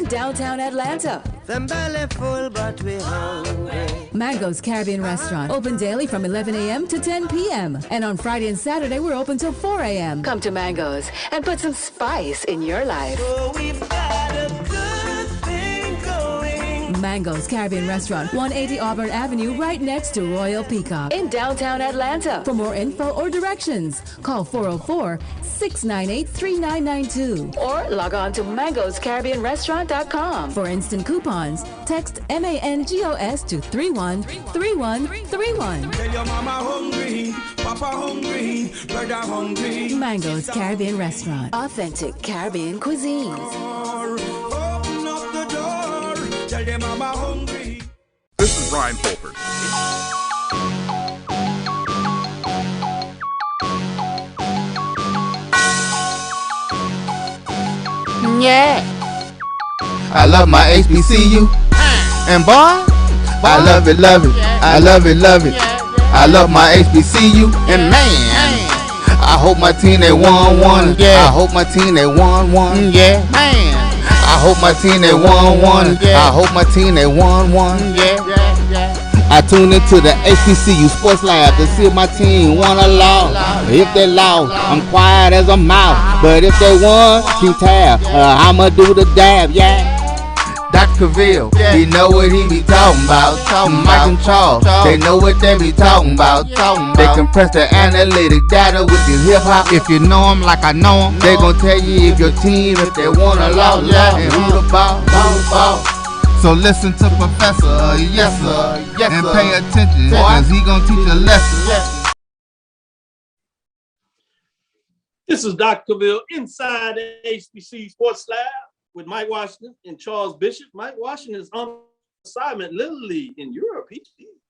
in downtown Atlanta. Them belly full, but we hungry. Mango's Caribbean Restaurant, open daily from 11 a.m. to 10 p.m. And on Friday and Saturday, we're open till 4 a.m. Come to Mango's and put some spice in your life. Oh, we've got a good thing going. Mango's Caribbean Restaurant, 180 Auburn Avenue, right next to Royal Peacock in downtown Atlanta. For more info or directions, call 404-698-3992 or log on to mangoscaribbeanrestaurant.com. For instant coupons, text MANGOS to 313131. Tell your mama hungry, papa hungry, brother hungry. Mango's Caribbean Restaurant, authentic Caribbean cuisines. Open up the door, tell your mama hungry. This is Ryan Fulford. Yeah. I love my HBCU. And boy, I love it, love it. I love it, love it. I love my HBCU. And man, I hope my team they won one. I hope my team they won one. Yeah, man. I hope my team they won one. I hope my team they won one. I tune into the HBCU Sports Lab to see if my team won or lost. If they lost, I'm quiet as a mouse. But if they won, keep tab. I'ma do the dab, yeah. Dr. Cavill, he know what he be talking about. Mike and Charles, they know what they be talking about. They compress the analytic data with your hip hop. If you know them like I know them, they gon' tell you if your team, if they won or lost, and who the ball. So listen to Professor, yes sir, and pay attention, cause he gon' teach a lesson. This is Dr. Cavill inside the HBC Sports Lab with Mike Washington and Charles Bishop. Mike Washington is on assignment literally in Europe.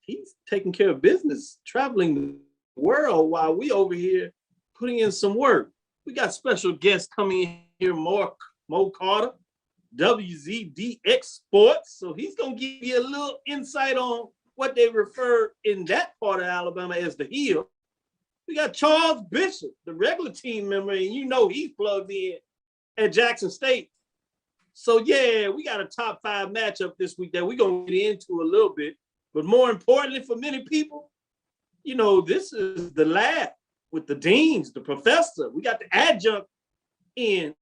He's taking care of business, traveling the world while we over here putting in some work. We got special guests coming in here, Mo Carter, WZDX Sports. So he's going to give you a little insight on what they refer in that part of Alabama as the hill. We got Charles Bishop, the regular team member, and you know he's plugged in at Jackson State. So yeah, we got a top 5 matchup this week that we're going to get into a little bit. But more importantly for many people, you know, this is the lab with the deans, the professor. We got the adjunct in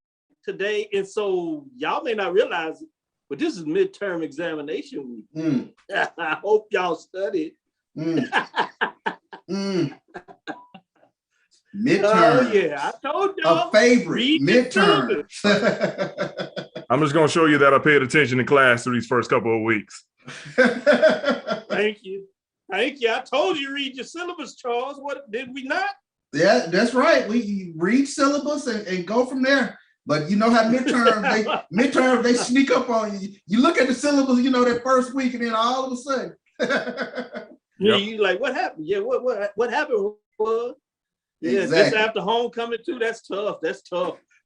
today. And so y'all may not realize it, but this is midterm examination week. I hope y'all studied. Midterm. Oh yeah, I told y'all. A favorite. Midterm. I'm just going to show you that I paid attention in class through these first couple of weeks. Thank you. I told you read your syllabus, Charles. What did we not? Yeah, that's right. We read syllabus and go from there. But you know how midterms they sneak up on you. You look at the syllabus, you know, that first week, and then all of a sudden. You like, what happened? Yeah, what happened was exactly. Just after homecoming too. That's tough.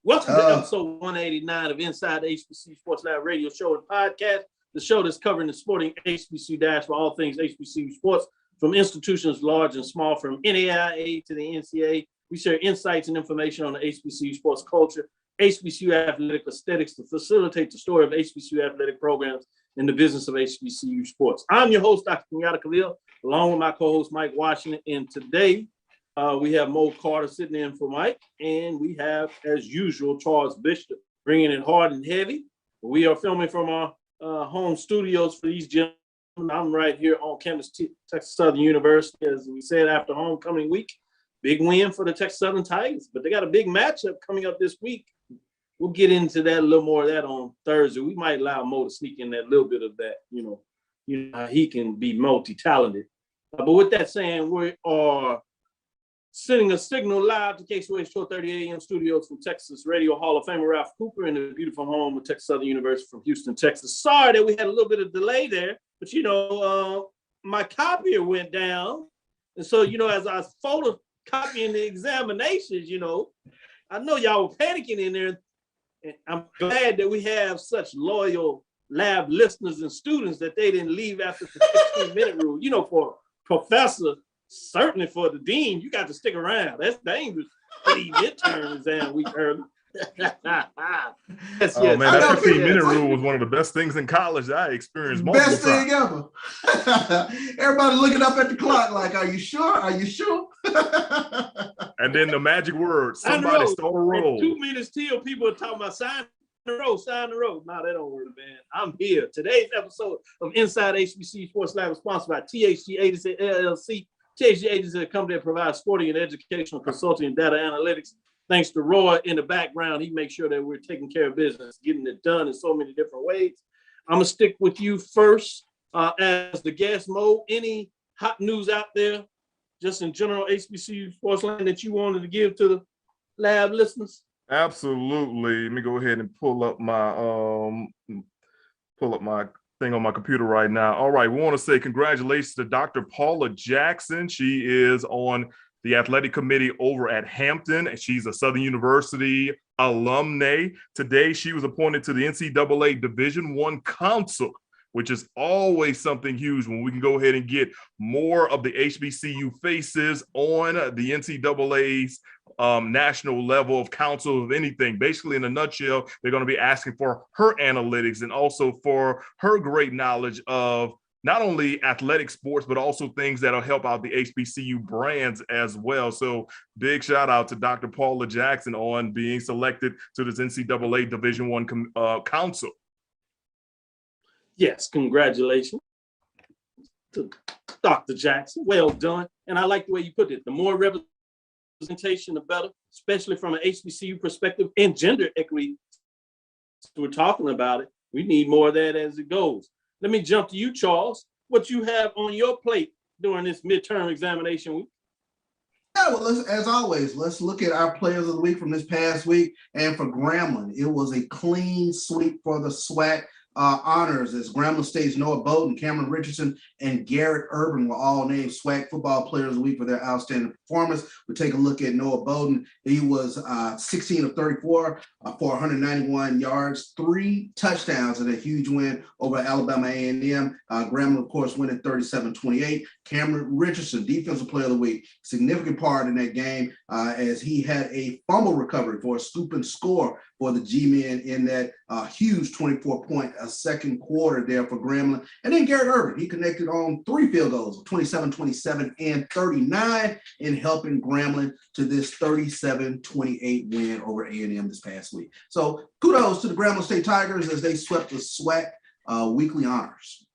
Welcome to episode 189 of Inside the HBC Sports Lab Radio Show and Podcast, the show that's covering the sporting HBCU dash for all things HBCU sports, from institutions large and small, from NAIA to the NCAA. We share insights and information on the HBCU sports culture, HBCU athletic aesthetics to facilitate the story of HBCU athletic programs in the business of HBCU sports. I'm your host, Dr. Kenyatta Khalil, along with my co-host, Mike Washington. And today, we have Mo Carter sitting in for Mike, and we have, as usual, Charles Bishop bringing it hard and heavy. We are filming from our home studios for these gentlemen. I'm right here on campus, Texas Southern University, as we said, after homecoming week. Big win for the Texas Southern Tigers, but they got a big matchup coming up this week. We'll get into that, a little more of that on Thursday. We might allow Mo to sneak in that little bit of that, you know how he can be multi-talented. But with that saying, we are sending a signal live to KSOH 1230 AM studios from Texas Radio Hall of Famer Ralph Cooper in the beautiful home of Texas Southern University from Houston, Texas. Sorry that we had a little bit of delay there, but my copier went down. And so, as I was photocopying the examinations, I know y'all were panicking in there. And I'm glad that we have such loyal lab listeners and students that they didn't leave after the 15-minute rule. For a professor, certainly for the dean, you got to stick around. That's dangerous to leave midterm exam week early. Yes, Oh yes. man, I that know 15-minute people- rule was one of the best things in college that I experienced multiple Best thing times. ever. Everybody looking up at the clock like, are you sure? Are you sure? And then the magic word, Sign the somebody road. stole a In roll. 2 minutes till people are talking about sign the road, sign the road. No, that don't work, man. I'm here. Today's episode of Inside HBCU Sports Lab is sponsored by THG Agency LLC. THG Agency is a company that provides sporting and educational consulting and data analytics. Thanks to Roy in the background, he makes sure that we're taking care of business, getting it done in so many different ways. I'm gonna stick with you first as the guest, Mo. Any hot news out there, just in general HBCU sports land that you wanted to give to the lab listeners? Absolutely. Let me go ahead and pull up my thing on my computer right now. All right, we want to say congratulations to Dr. Paula Jackson. She is on the athletic committee over at Hampton, and she's a Southern University alumna. Today, she was appointed to the NCAA Division I Council, which is always something huge when we can go ahead and get more of the HBCU faces on the NCAA's national level of council of anything. Basically, in a nutshell, they're going to be asking for her analytics and also for her great knowledge of not only athletic sports, but also things that'll help out the HBCU brands as well. So big shout out to Dr. Paula Jackson on being selected to this NCAA Division I council. Yes, congratulations to Dr. Jackson. Well done. And I like the way you put it. The more representation, the better, especially from an HBCU perspective and gender equity. We're talking about it. We need more of that as it goes. Let me jump to you, Charles. What you have on your plate during this midterm examination week? Yeah, well, as always, let's look at our players of the week from this past week. And for Grambling, it was a clean sweep for the SWAC honors as Grambling State's Noah Bowden, Cameron Richardson, and Garrett Urban were all named SWAC Football Players of the Week for their outstanding performance. We take a look at Noah Bowden. He was 16 of 34 for 191 yards, 3 touchdowns, and a huge win over Alabama A&M. Grambling, of course, winning 37-28. Cameron Richardson, Defensive Player of the Week, significant part in that game as he had a fumble recovery for a scoop and score for the G-men in that huge 24-point second quarter there for Grambling. And then Garrett Urban, he connected on 3 field goals, 27, 27, and 39 in helping Grambling to this 37-28 win over A&M this past week. So kudos to the Grambling State Tigers as they swept the SWAC weekly honors.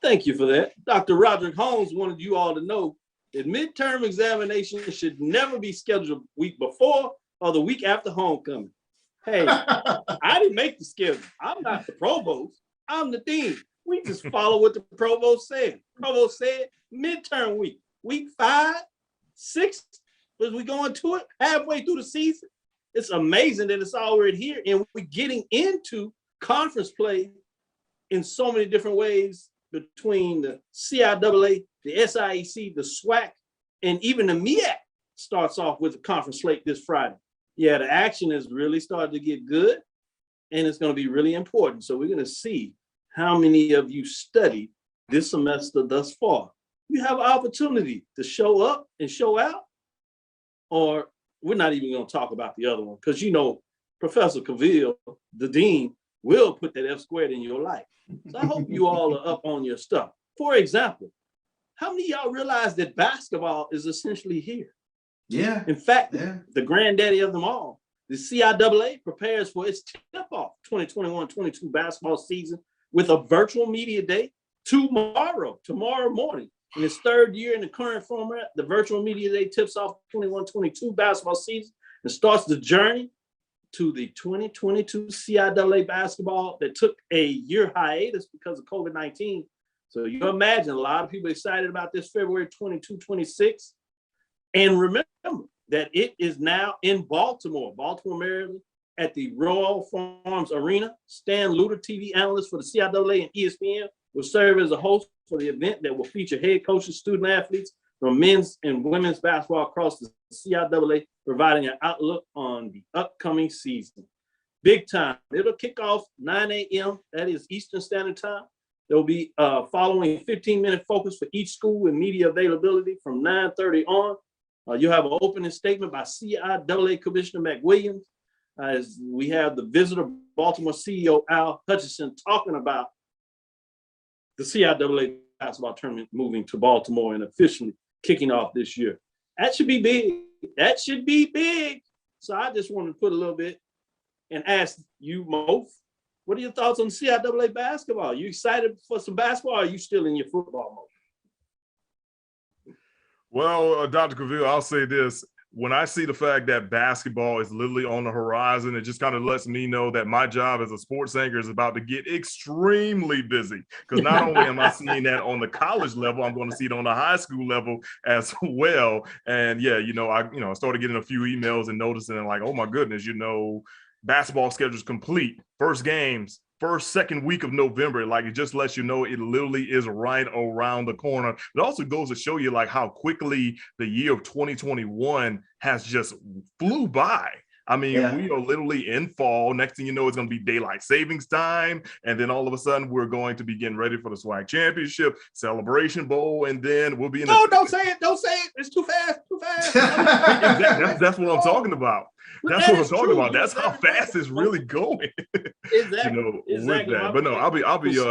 Thank you for that. Dr. Roderick Holmes wanted you all to know that midterm examinations should never be scheduled a week before or the week after homecoming. Hey, I didn't make the schedule. I'm not the provost. I'm the dean. We just follow what the provost said. Provost said midterm week, week 5, 6, as we go into it, halfway through the season. It's amazing that it's already here and we're getting into conference play in so many different ways between the CIAA, the SIAC, the SWAC, and even the MEAC starts off with a conference slate this Friday. Yeah, the action is really starting to get good and it's going to be really important. So we're going to see how many of you studied this semester thus far. You have an opportunity to show up and show out, or we're not even going to talk about the other one because you know Professor Cavill, the dean, will put that F squared in your life. So I hope you all are up on your stuff. For example, how many of y'all realize that basketball is essentially here? Yeah. In fact, the granddaddy of them all, the CIAA prepares for its tip-off 2021-22 basketball season with a virtual media day tomorrow morning. In its 3rd year in the current format, the virtual media day tips off 21-22 basketball season and starts the journey to the 2022 CIAA basketball that took a year hiatus because of COVID-19. So you imagine a lot of people excited about this February 22, 26. And remember that it is now in Baltimore, Maryland, at the Royal Farms Arena. Stan Luter, TV analyst for the CIAA and ESPN, will serve as a host for the event that will feature head coaches, student athletes from men's and women's basketball across the CIAA, providing an outlook on the upcoming season. Big time. It'll kick off 9 a.m. That is Eastern Standard Time. There will be following 15-minute focus for each school and media availability from 9:30 on. You'll have an opening statement by CIAA Commissioner McWilliams. as we have the visitor Baltimore CEO Al Hutchinson talking about the CIAA basketball tournament moving to Baltimore and officially kicking off this year. That should be big. That should be big. So I just wanted to put a little bit and ask you, Mo, what are your thoughts on CIAA basketball? You excited for some basketball, or are you still in your football mode? Well, Dr. Cavill, I'll say this. When I see the fact that basketball is literally on the horizon, it just kind of lets me know that my job as a sports anchor is about to get extremely busy. Because not only am I seeing that on the college level, I'm going to see it on the high school level as well. And yeah, I started getting a few emails and noticing like, oh my goodness, basketball schedule is complete. First games, second week of November. Like, it just lets you know it literally is right around the corner. It also goes to show you like how quickly the year of 2021 has just flew by. I mean, we are literally in fall. Next thing you know, it's going to be daylight savings time. And then all of a sudden, we're going to be getting ready for the SWAC Championship, Celebration Bowl. And then we'll be in don't say it. Don't say it. It's too fast. That's what I'm talking about. That's what I'm talking about. That's how fast it's really going. Exactly. With that. But no, I'll be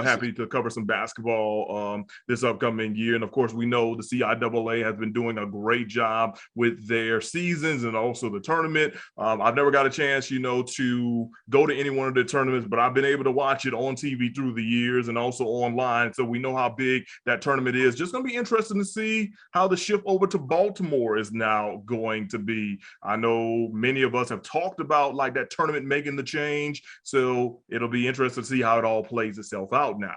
happy to cover some basketball this upcoming year. And of course, we know the CIAA has been doing a great job with their seasons and also the tournament. I've never got a chance, to go to any one of the tournaments, but I've been able to watch it on TV through the years and also online. So we know how big that tournament is. Just going to be interesting to see how the shift over to Baltimore is now going to be. I know many of us have talked about like that tournament making the change. So it'll be interesting to see how it all plays itself out now.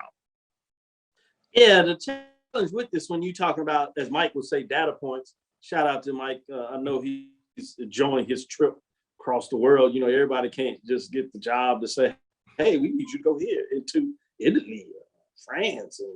Yeah, the challenge with this, when you talking about, as Mike would say, data points, shout out to Mike. I know he's enjoying his trip across the world. Everybody can't just get the job to say, hey, we need you to go here into Italy, France, and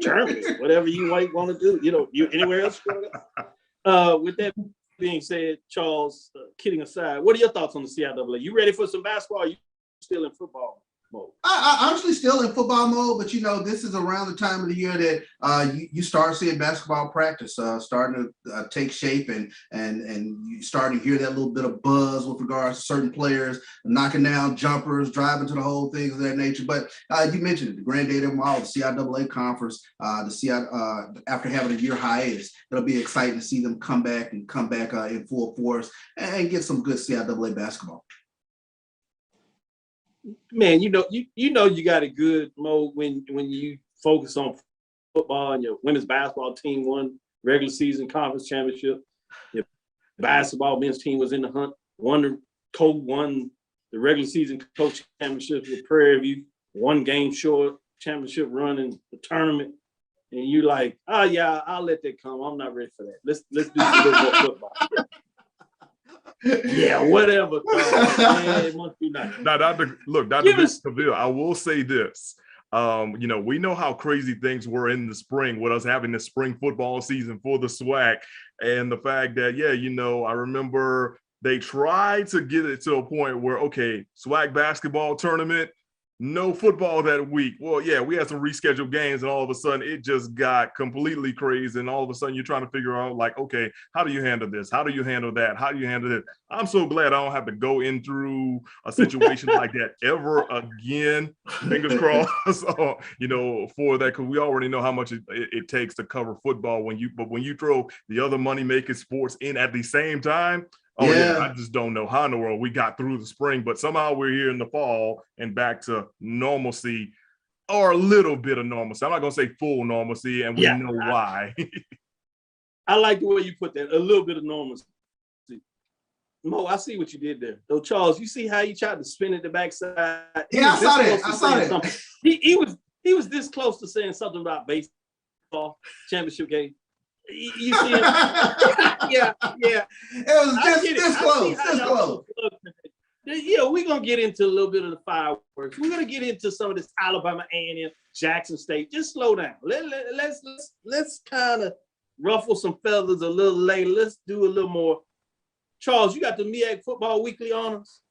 Germany, whatever you might want to do. You anywhere else. With that being said, Charles, kidding aside, what are your thoughts on the CIAA? You ready for some basketball? Or are you still in football mode? I'm actually still in football mode, but this is around the time of the year that you start seeing basketball practice starting to take shape, and you start to hear that little bit of buzz with regards to certain players knocking down jumpers, driving to the whole things of that nature. But you mentioned it, the granddaddy of them all, the CIAA conference, after having a year hiatus, it'll be exciting to see them come back in full force and get some good CIAA basketball. Man, you got a good mode when you focus on football and your women's basketball team won regular season conference championship. Your basketball men's team was in the hunt, won the regular season coach championship with Prairie View, 1 game short championship run in the tournament. And you like, oh yeah, I'll let that come. I'm not ready for that. Let's do a little more football. Yeah, whatever. Man, it must be nice. Now, Dr. Cavill, I will say this. We know how crazy things were in the spring with us having the spring football season for the SWAC, and the fact that, I remember they tried to get it to a point where, okay, SWAC basketball tournament, no football that week. Well, yeah, we had some rescheduled games, and all of a sudden it just got completely crazy. And all of a sudden you're trying to figure out, like, okay, how do you handle this? How do you handle that? How do you handle it? I'm so glad I don't have to go in through a situation like that ever again. Fingers crossed, for that, because we already know how much it takes to cover football but when you throw the other money-making sports in at the same time, I just don't know how in the world we got through the spring, but somehow we're here in the fall and back to normalcy, or a little bit of normalcy. I'm not going to say full normalcy, and we know why. I like the way you put that, a little bit of normalcy. Mo, I see what you did there. Though, Charles, you see how you tried to spin it the backside? Yeah, I saw that. He was this close to saying something about baseball championship game. You see it? Yeah. It was this close. Yeah, we're gonna get into a little bit of the fireworks. We're gonna get into some of this Alabama A&M, Jackson State. Just slow down. Let's kind of ruffle some feathers a little later. Let's do a little more. Charles, you got the MEAC Football Weekly honors?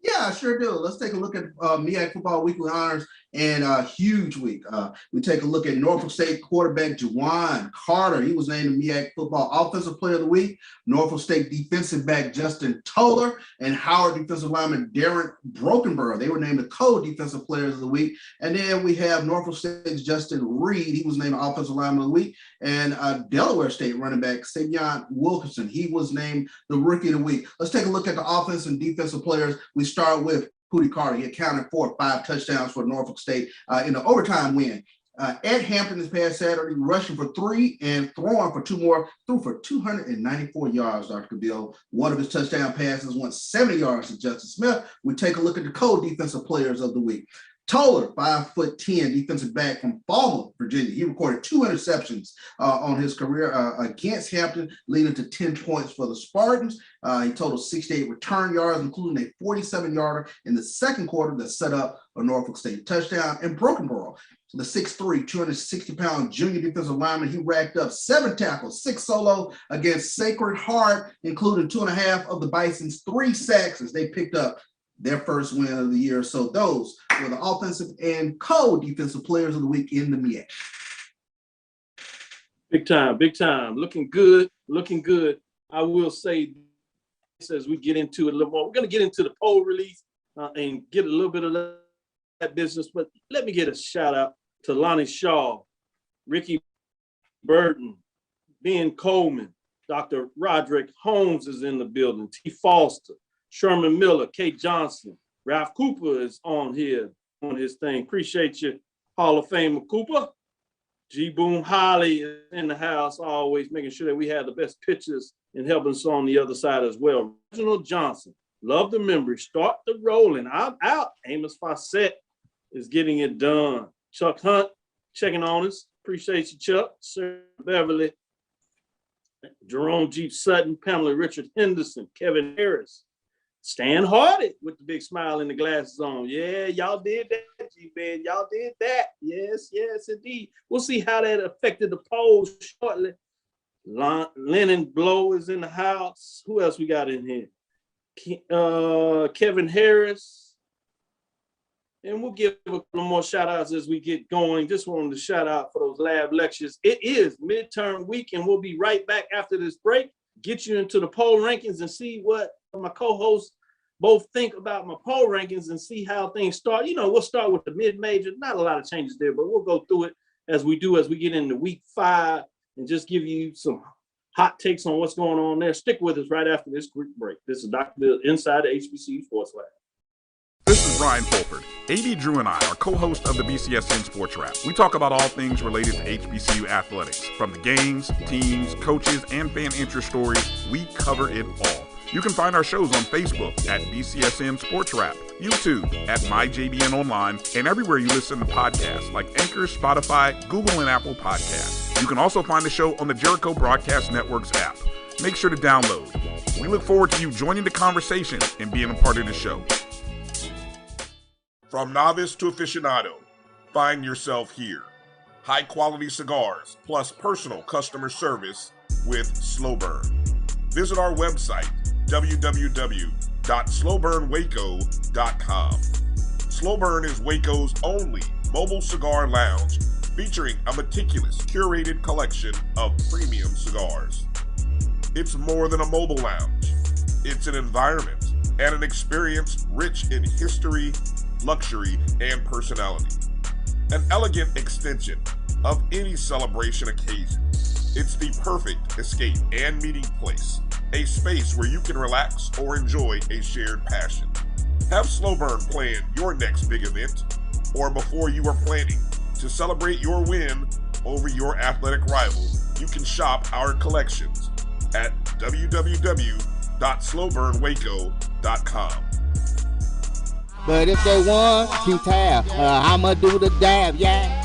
Yeah, I sure do. Let's take a look at MEAC Football Weekly Honors and a huge week. We take a look at Norfolk State quarterback Juwan Carter. He was named the MEAC Football Offensive Player of the Week. Norfolk State defensive back Justin Toller and Howard defensive lineman Darren Brokenborough. They were named the co-defensive players of the week. And then we have Norfolk State's Justin Reed. He was named offensive lineman of the week. And Delaware State running back Savion Wilkerson. He was named the rookie of the week. Let's take a look at the offensive and defensive players. We start with Pootie Carter. He accounted for 5 touchdowns for Norfolk State in the overtime win. At Hampton this past Saturday, rushing for 3 and throwing for 2 more, threw for 294 yards, Dr. Cabillo. One of his touchdown passes went 70 yards to Justin Smith. We take a look at the co-defensive players of the week. Toller, 5'10", defensive back from Falmouth, Virginia. He recorded 2 interceptions on his career against Hampton, leading to 10 points for the Spartans. He totaled 68 return yards, including a 47-yarder in the second quarter that set up a Norfolk State touchdown. And Brokenborough, the 6'3", 260-pound junior defensive lineman, he racked up 7 tackles, 6 solo against Sacred Heart, including 2.5 of the Bison's 3 sacks as they picked up their first win of the year. So those were the offensive and co-defensive players of the week in the MEAC. Big time. Looking good. I will say this as we get into it a little more. We're going to get into the poll release and get a little bit of that business. But let me get a shout out to Lonnie Shaw, Ricky Burton, Ben Coleman, Dr. Roderick Holmes is in the building, T. Foster, Sherman Miller, Kate Johnson, Ralph Cooper is on here on his thing. Appreciate you, Hall of Famer Cooper. G. Boom Holly is in the house, always making sure that we have the best pitchers and helping us on the other side as well. Reginald Johnson, love the memory. Start the rolling. I'm out. Amos Fawcett is getting it done. Chuck Hunt checking on us. Appreciate you, Chuck. Sir Beverly, Jerome Jeep Sutton, Pamela Richard Henderson, Kevin Harris. Stan Hardy with the big smile and the glasses on. Yeah, y'all did that, G-Man. Y'all did that. Yes, indeed. We'll see how that affected the polls shortly. Lennon Blow is in the house. Who else we got in here? Kevin Harris. And we'll give a couple more shout outs as we get going. Just wanted to shout out for those lab lectures. It is midterm week, and we'll be right back after this break. Get you into the poll rankings and see what my co-hosts both think about my poll rankings and see how things start. You know, we'll start with the mid-major. Not a lot of changes there, but we'll go through it as we get into week 5 and just give you some hot takes on what's going on there. Stick with us right after this quick break. This is Dr. Bill inside the HBCU Sports Lab. This is Ryan Fulford. A.B. Drew and I are co-hosts of the BCSN Sports Wrap. We talk about all things related to HBCU athletics. From the games, teams, coaches, and fan interest stories, we cover it all. You can find our shows on Facebook at BCSN Sports Wrap, YouTube at MyJBN Online, and everywhere you listen to podcasts like Anchor, Spotify, Google, and Apple Podcasts. You can also find the show on the Jericho Broadcast Network's app. Make sure to download. We look forward to you joining the conversation and being a part of the show. From novice to aficionado, find yourself here. High-quality cigars plus personal customer service with Slow Burn. Visit our website, www.slowburnwaco.com. Slow Burn is Waco's only mobile cigar lounge featuring a meticulous, curated collection of premium cigars. It's more than a mobile lounge. It's an environment and an experience rich in history, luxury, and personality. An elegant extension of any celebration occasion. It's the perfect escape and meeting place, a space where you can relax or enjoy a shared passion. Have Slow Burn plan your next big event, or before you are planning to celebrate your win over your athletic rival, you can shop our collections at www.slowburnwaco.com. But if they want to tab, I'ma do the dab, yeah.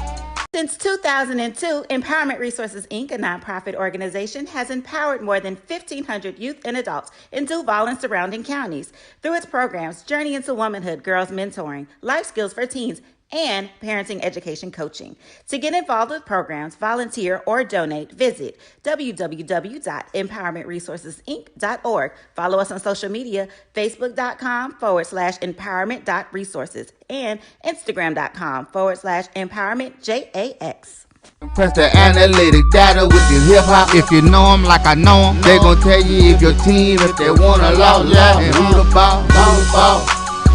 Since 2002, Empowerment Resources, Inc., a nonprofit organization, has empowered more than 1,500 youth and adults in Duval and surrounding counties. Through its programs, Journey into Womanhood, Girls Mentoring, Life Skills for Teens, and parenting education coaching. To get involved with programs, volunteer, or donate, visit www.empowermentresourcesinc.org. Follow us on social media, facebook.com/empowerment.resources and instagram.com/empowermentjax. Press the analytic data with your hip hop. If you know them like I know them, they gon' tell you if your team, if they wanna lose, and who the ball.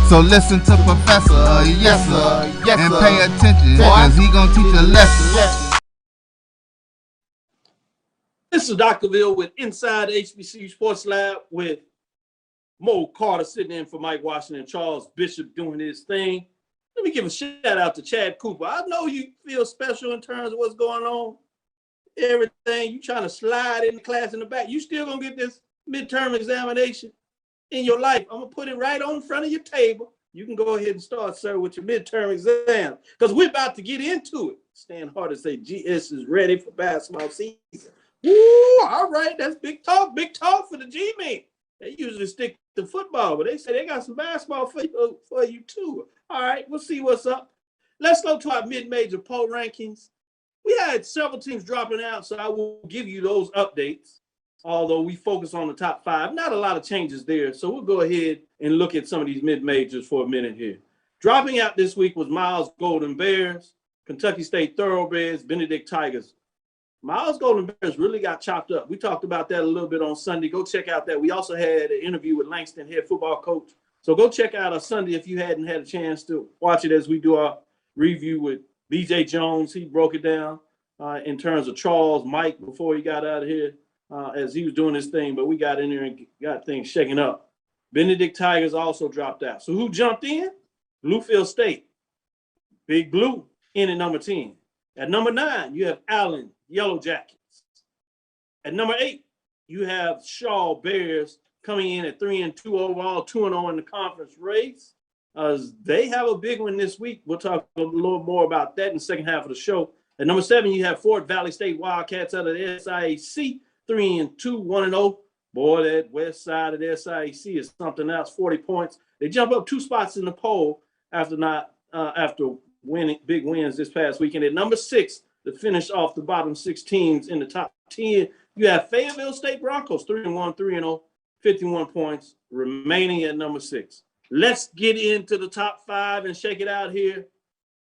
So listen to Professor, yes sir, and pay attention, cause he gon' teach a lesson. This is Dr. Ville with Inside HBCU Sports Lab with Mo Carter sitting in for Mike Washington, Charles Bishop doing his thing. Let me give a shout out to Chad Cooper. I know you feel special in terms of what's going on. Everything, you trying to slide in the class in the back. You still gonna get this midterm examination in your life. I'm gonna put it right on front of your table. You can go ahead and start, sir, with your midterm exam because we're about to get into it. Stan Harder say GS is ready for basketball season. Woo, all right, that's big talk for the G-men. They usually stick to football, but they say they got some basketball for you too. All right, we'll see what's up. Let's go to our mid-major poll rankings. We had several teams dropping out, so I will give you those updates, although we focus on the top 5. Not a lot of changes there, so we'll go ahead and look at some of these mid-majors for a minute here. Dropping out this week was Miles Golden Bears, Kentucky State Thoroughbreds, Benedict Tigers. Miles Golden Bears really got chopped up. We talked about that a little bit on Sunday. Go check out that. We also had an interview with Langston, head football coach. So go check out our Sunday if you hadn't had a chance to watch it as we do our review with BJ Jones. He broke it down in terms of Charles, Mike, before he got out of here as he was doing his thing. But we got in there and got things shaking up. Benedict Tigers also dropped out. So who jumped in? Bluefield State. Big Blue in at number 10. At number 9, you have Allen Yellow Jackets. At number 8, you have Shaw Bears coming in at 3-2 overall, 2-0 in the conference race. They have a big one this week. We'll talk a little more about that in the second half of the show. At number 7, you have Fort Valley State Wildcats out of the SIAC, 3-2, 1-0. Boy, that west side of the SIAC is something else, 40 points. They jump up 2 spots in the poll after winning big wins this past weekend. At number 6, to finish off the bottom 6 teams in the top 10, you have Fayetteville State Broncos, 3-1, 3-0, 51 points, remaining at number 6. Let's get into the top 5 and shake it out here.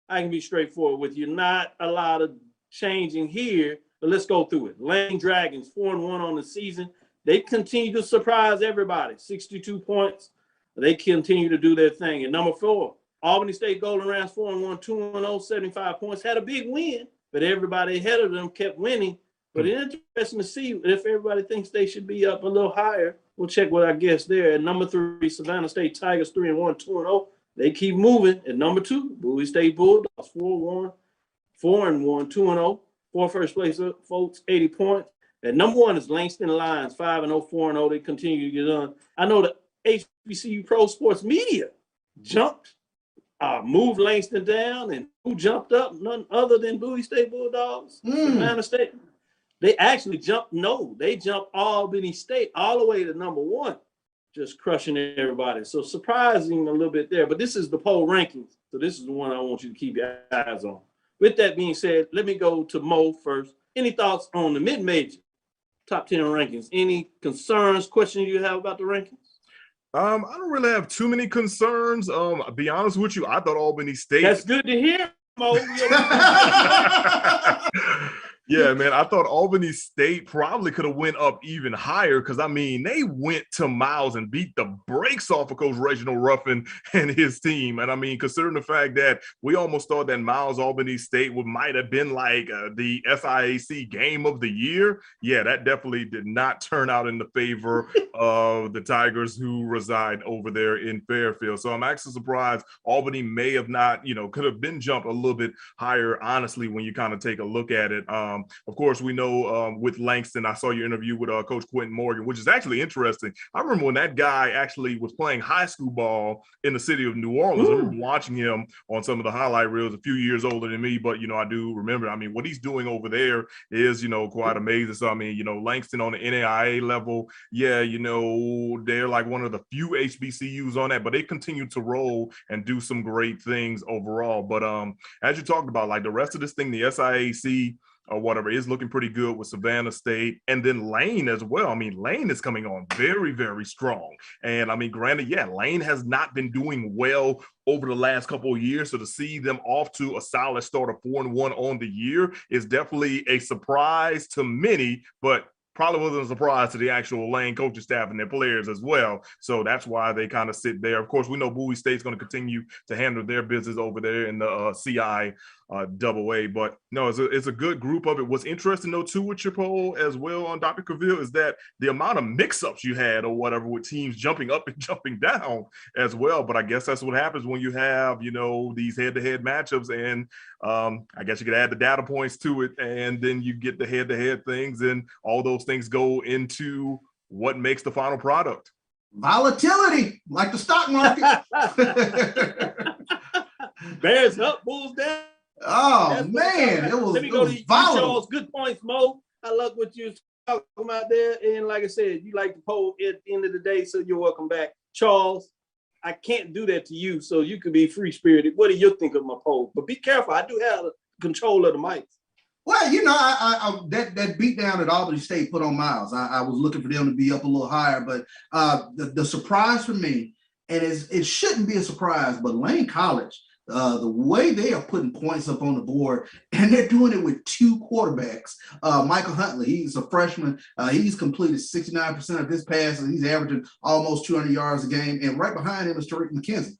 I can be straightforward with you. Not a lot of changing here, but let's go through it. Lane Dragons, 4-1 on the season. They continue to surprise everybody, 62 points. They continue to do their thing. At number 4, Albany State Golden Rams, 4-1, 2-0, 75 points. Had a big win, but everybody ahead of them kept winning. But it's interesting to see if everybody thinks they should be up a little higher. We'll check with our guests there. At number 3, Savannah State Tigers, 3-1, 2-0. They keep moving. At number 2, Bowie State Bulldogs, 4-1, 2-0. 4 first place folks, 80 points. At number 1 is Langston Lions, 5-0, 4-0. They continue to get on. I know the HBCU Pro Sports Media jumped, moved Langston down, and who jumped up? None other than Bowie State Bulldogs, Savannah State. They actually jumped Albany State all the way to number 1, just crushing everybody. So surprising a little bit there, but this is the poll rankings. So this is the one I want you to keep your eyes on. With that being said, let me go to Mo first. Any thoughts on the mid-major top 10 rankings? Any concerns, questions you have about the rankings? I don't really have too many concerns. I'll be honest with you, I thought Albany State. That's good to hear, Mo. Yeah, man, I thought Albany State probably could have went up even higher because, I mean, they went to Miles and beat the brakes off of Coach Reginald Ruffin and his team. And, I mean, considering the fact that we almost thought that Miles Albany State might have been like the SIAC game of the year, yeah, that definitely did not turn out in the favor of the Tigers who reside over there in Fairfield. So I'm actually surprised Albany may have not, could have been jumped a little bit higher, honestly, when you kind of take a look at it. of course, we know with Langston, I saw your interview with Coach Quentin Morgan, which is actually interesting. I remember when that guy actually was playing high school ball in the city of New Orleans. I remember watching him on some of the highlight reels, a few years older than me, but, I do remember, what he's doing over there is, quite amazing. So, Langston on the NAIA level, they're like one of the few HBCUs on that, but they continue to roll and do some great things overall. But as you talked about, like the rest of this thing, the SIAC or whatever is looking pretty good with Savannah State, and then Lane as well. Lane is coming on very, very strong. And granted, Lane has not been doing well over the last couple of years. So to see them off to a solid start of 4-1 on the year is definitely a surprise to many, but probably wasn't a surprise to the actual Lane coaching staff and their players as well. So that's why they kind of sit there. Of course, we know Bowie State's going to continue to handle their business over there in the CI AA, but no, it's a good group of it. What's interesting though too with your poll as well on Dr. Cavill is that the amount of mix-ups you had or whatever with teams jumping up and jumping down as well. But I guess that's what happens when you have these head-to-head matchups, and I guess you could add the data points to it, and then you get the head-to-head things, and all those things go into what makes the final product. Volatility, like the stock market. Bears up, Bulls down. Oh man, it was volatile. Charles, good points, Mo. I love what you're talking about there. And like I said, you like the poll at the end of the day, so you're welcome back. Charles, I can't do that to you, so you can be free-spirited. What do you think of my poll? But be careful, I do have control of the mics. Well, I that beat down that Albany State put on Miles. I was looking for them to be up a little higher, but the surprise for me, and it shouldn't be a surprise, but Lane College, the way they are putting points up on the board, and they're doing it with two quarterbacks. Michael Huntley, he's a freshman. He's completed 69% of his passes. He's averaging almost 200 yards a game. And right behind him is Tariq McKenzie.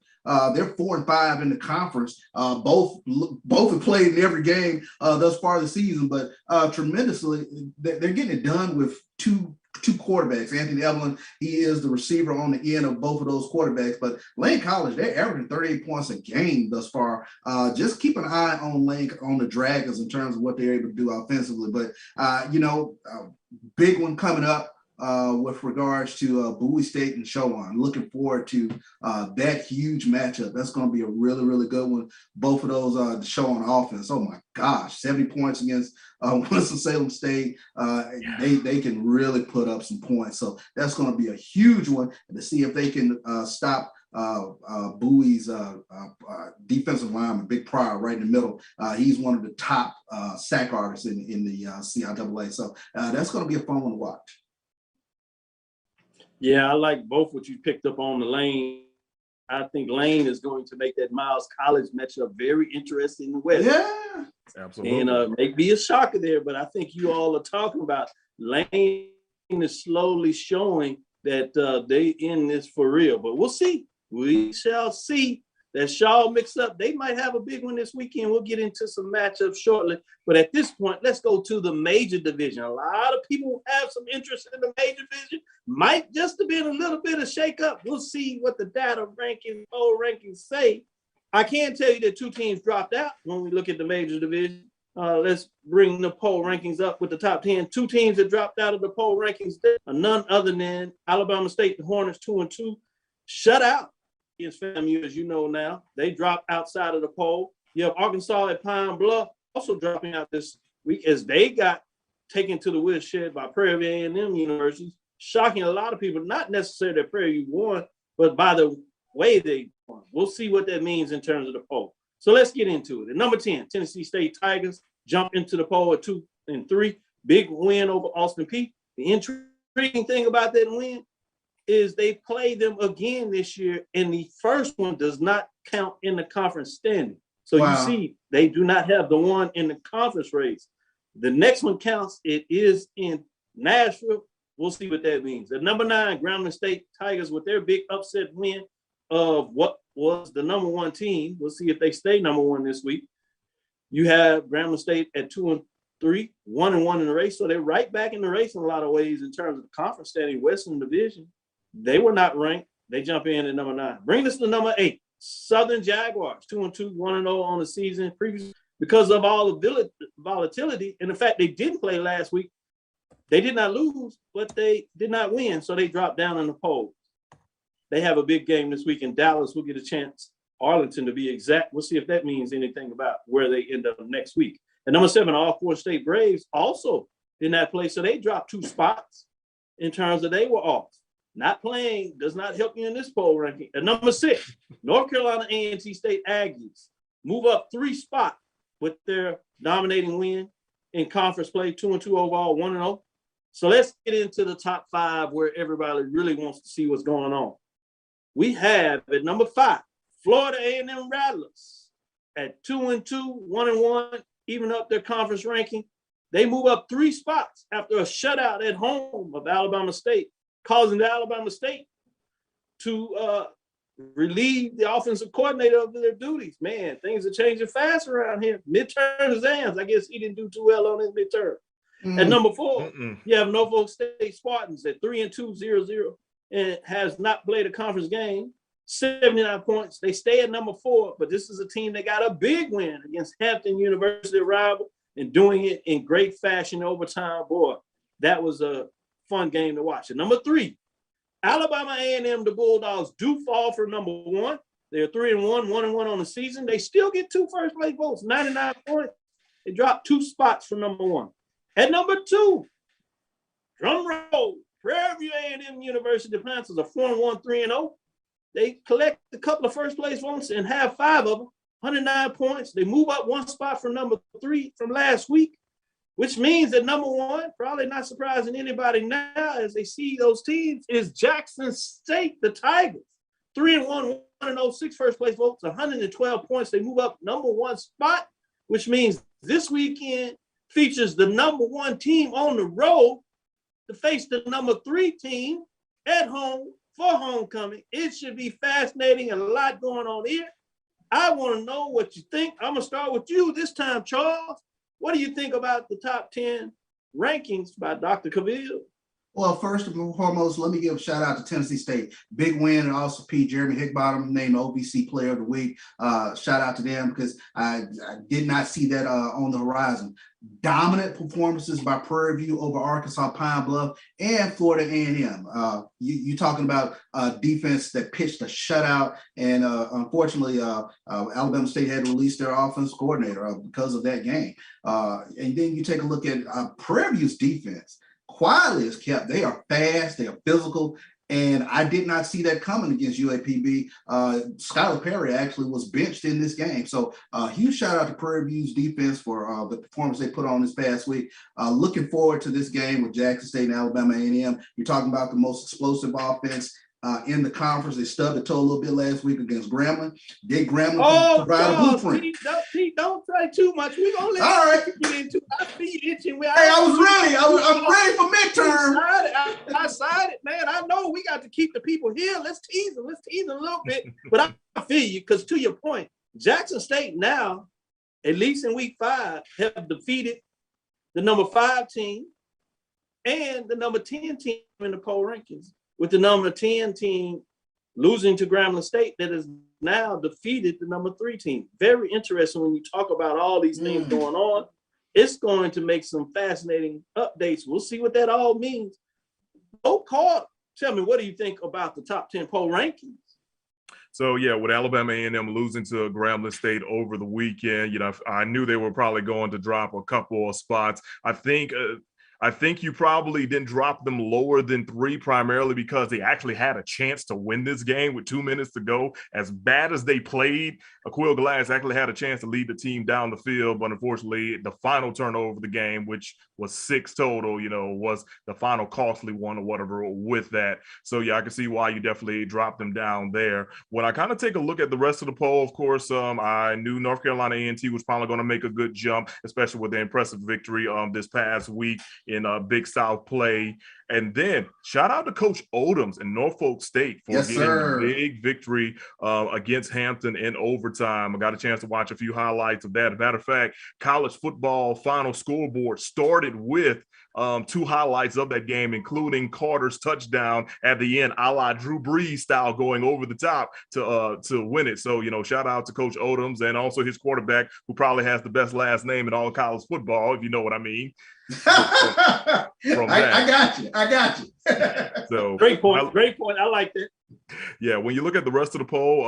They're 4-5 in the conference. Both have played in every game thus far this season, but tremendously, they're getting it done with two quarterbacks. Anthony Evelyn, he is the receiver on the end of both of those quarterbacks. But Lane College, they're averaging 38 points a game thus far. Just keep an eye on Lane, on the Dragons in terms of what they're able to do offensively. But, big one coming up with regards to Bowie State and Showan. Looking forward to that huge matchup. That's going to be a really, really good one. Both of those Showan offense. Oh my gosh, 70 points against Winston-Salem State. They can really put up some points. So that's going to be a huge one, and to see if they can stop Bowie's defensive lineman, Big Pryor, right in the middle. He's one of the top sack artists in the CIAA. So that's going to be a fun one to watch. Yeah, I like both what you picked up on the Lane. I think Lane is going to make that Miles College matchup very interesting in the West. Yeah, absolutely. And maybe a shocker there, but I think you all are talking about Lane is slowly showing that they in this for real. But we'll see. We shall see. That Shaw mix up, they might have a big one this weekend. We'll get into some matchups shortly. But at this point, let's go to the major division. A lot of people have some interest in the major division. Might just have been a little bit of shakeup. We'll see what the data poll rankings say. I can tell you that two teams dropped out when we look at the major division. Let's bring the poll rankings up with the top 10. Two teams that dropped out of the poll rankings are none other than Alabama State, the Hornets, 2-2, shut out against FAMU, as you know now. They dropped outside of the poll. You have Arkansas at Pine Bluff also dropping out this week as they got taken to the woodshed by Prairie View A&M University, shocking a lot of people, not necessarily that Prairie View won, but by the way they won. We'll see what that means in terms of the poll. So let's get into it. At number 10, Tennessee State Tigers jump into the poll at 2-3. Big win over Austin Peay. The intriguing thing about that win is they played them again this year, and the first one does not count in the conference standing. So You see, they do not have the one in the conference race. The next one counts. It is in Nashville. We'll see what that means. At number 9, Grambling State Tigers with their big upset win of what was the number 1 team. We'll see if they stay number 1 this week. You have Grambling State at 2-3, 1-1 in the race. So they're right back in the race in a lot of ways in terms of the conference standing, Western Division. They were not ranked. They jump in at number 9. Bring us to number 8, Southern Jaguars, 2-2, 1-0 on the season. Previous because of all the volatility. And the fact they didn't play last week, they did not lose, but they did not win. So they dropped down in the polls. They have a big game this week in Dallas. We'll get a chance, Arlington to be exact. We'll see if that means anything about where they end up next week. And number 7, all 4 State Braves also did not play. So they dropped 2 spots in terms of they were off. Not playing does not help you in this poll ranking. At number 6, North Carolina A&T State Aggies move up 3 spots with their dominating win in conference play, 2-2 overall, 1-0. So let's get into the top 5 where everybody really wants to see what's going on. We have at number 5, Florida A&M Rattlers at 2-2, 1-1, even up their conference ranking. They move up 3 spots after a shutout at home of Alabama State, causing the Alabama State to relieve the offensive coordinator of their duties. Man, things are changing fast around here. Midterm exams, I guess he didn't do too well on his midterm. At number 4, you have Norfolk State Spartans at 3-2, 0-0, and has not played a conference game, 79 points. They stay at number 4, but this is a team that got a big win against Hampton University rival and doing it in great fashion overtime. Boy, that was a fun game to watch. And number 3, Alabama A&M, the Bulldogs do fall for number 1. They're 3-1, 1-1 on the season. They still get 2 first-place votes, 99 points. They dropped 2 spots from number 1. At number 2, drum roll, Prairie View A&M University Panthers are 4-1, 3-0. They collect a couple of first-place votes and have 5 of them, 109 points. They move up 1 spot from number 3 from last week, which means that number 1, probably not surprising anybody now as they see those teams, is Jackson State, the Tigers. 3-1, 1-0, 6 first-place votes, 112 points. They move up number 1 spot, which means this weekend features the number 1 team on the road to face the number 3 team at home for homecoming. It should be fascinating and a lot going on here. I want to know what you think. I'm going to start with you this time, Charles. What do you think about the top 10 rankings by Dr. Cavill? Well, first and foremost, let me give a shout out to Tennessee State. Big win, and also Jeremy Higbottom named OVC Player of the Week. Shout out to them because I did not see that on the horizon. Dominant performances by Prairie View over Arkansas Pine Bluff and Florida A&M. You talking about defense that pitched a shutout, and unfortunately, Alabama State had to release their offensive coordinator because of that game. And then you take a look at Prairie View's defense. Quietly is kept. They are fast. They are physical. And I did not see that coming against UAPB. Skylar Perry actually was benched in this game. So huge shout out to Prairie View's defense for the performance they put on this past week. Looking forward to this game with Jackson State and Alabama A&M. You're talking about the most explosive offense in the conference. They stubbed the toe a little bit last week against Grambling. Did Grambling provide a blueprint? Pete, don't say too much. We're going to let you get into it. I see you itching. Hey, I'm ready for midterm. I signed it, man. I know we got to keep the people here. Let's tease them. A little bit. But I feel you because to your point, Jackson State now, at least in week 5, have defeated the number 5 team and the number 10 team in the poll rankings, with the number 10 team losing to Grambling State that has now defeated the number 3 team. Very interesting when you talk about all these things going on. It's going to make some fascinating updates. We'll see what that all means. Go Carter, tell me, what do you think about the top 10 poll rankings? So, yeah, with Alabama A&M losing to Grambling State over the weekend, I knew they were probably going to drop a couple of spots. I think you probably didn't drop them lower than 3, primarily because they actually had a chance to win this game with 2 minutes to go. As bad as they played, Aquil Glass actually had a chance to lead the team down the field, but unfortunately, the final turnover of the game, which was 6 total, was the final costly one or whatever with that. So, yeah, I can see why you definitely dropped them down there. When I kind of take a look at the rest of the poll, of course, I knew North Carolina A&T was probably going to make a good jump, especially with the impressive victory this past week. in Big South play. And then shout out to Coach Odoms in Norfolk State for getting a big victory against Hampton in overtime. I got a chance to watch a few highlights of that. As a matter of fact, college football final scoreboard started with 2 highlights of that game, including Carter's touchdown at the end, a la Drew Brees style, going over the top to win it. So, shout out to Coach Odoms and also his quarterback, who probably has the best last name in all of college football, if you know what I mean. I got you. So great point. I like that. Yeah, when you look at the rest of the poll,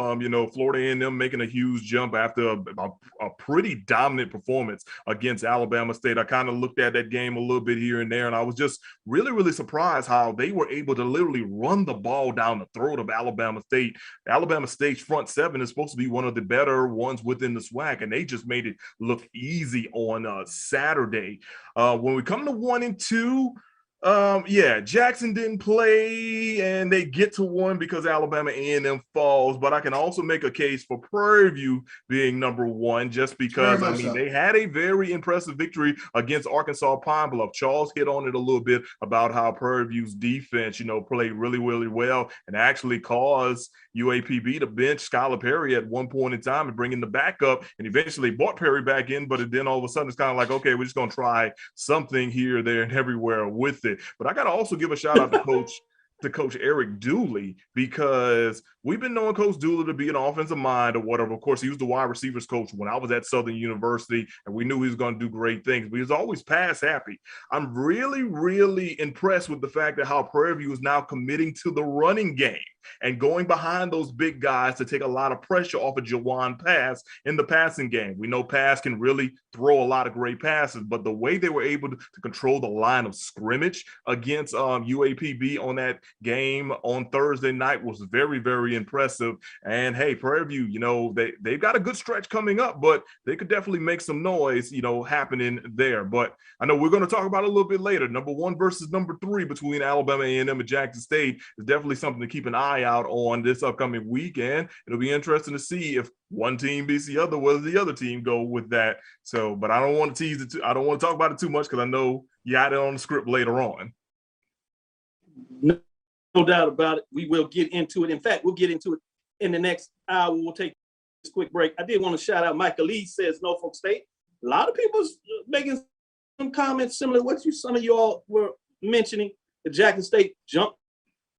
Florida A&M making a huge jump after a pretty dominant performance against Alabama State. I kind of looked at that game a little bit here and there, and I was just really, really surprised how they were able to literally run the ball down the throat of Alabama State. Alabama State's front seven is supposed to be one of the better ones within the SWAC, and they just made it look easy on Saturday. When we come to 1 and 2, Jackson didn't play, and they get to 1 because Alabama A&M falls. But I can also make a case for Prairie View being number 1, just because they had a very impressive victory against Arkansas Pine Bluff. Charles hit on it a little bit about how Prairie View's defense, played really, really well and actually caused UAPB to bench Skylar Perry at one point in time and bring in the backup, and eventually brought Perry back in. But then all of a sudden it's kind of like, okay, we're just going to try something here, there, and everywhere with it. But I got to also give a shout out to Coach Eric Dooley, because we've been knowing Coach Dooley to be an offensive mind or whatever. Of course, he was the wide receivers coach when I was at Southern University, and we knew he was going to do great things, but he was always pass happy. I'm really, really impressed with the fact that how Prairie View is now committing to the running game and going behind those big guys to take a lot of pressure off of Jawan Pass in the passing game. We know Pass can really throw a lot of great passes, but the way they were able to control the line of scrimmage against UAPB on that game on Thursday night was very, very impressive. And hey, Prairie View, they've got a good stretch coming up, but they could definitely make some noise, happening there. But I know we're going to talk about it a little bit later. Number 1 versus number 3 between Alabama A&M and Jackson State is definitely something to keep an eye out on this upcoming weekend. It'll be interesting to see if one team beats the other, whether the other team go with that. So, but I don't want to tease it I don't want to talk about it too much, because I know you got it on the script later on. No doubt about it. We will get into it. In fact, we'll get into it in the next hour. We'll take this quick break. I did want to shout out Michael Lee, says Norfolk State. A lot of people making some comments similar to what some of you all were mentioning. The Jackson State jumped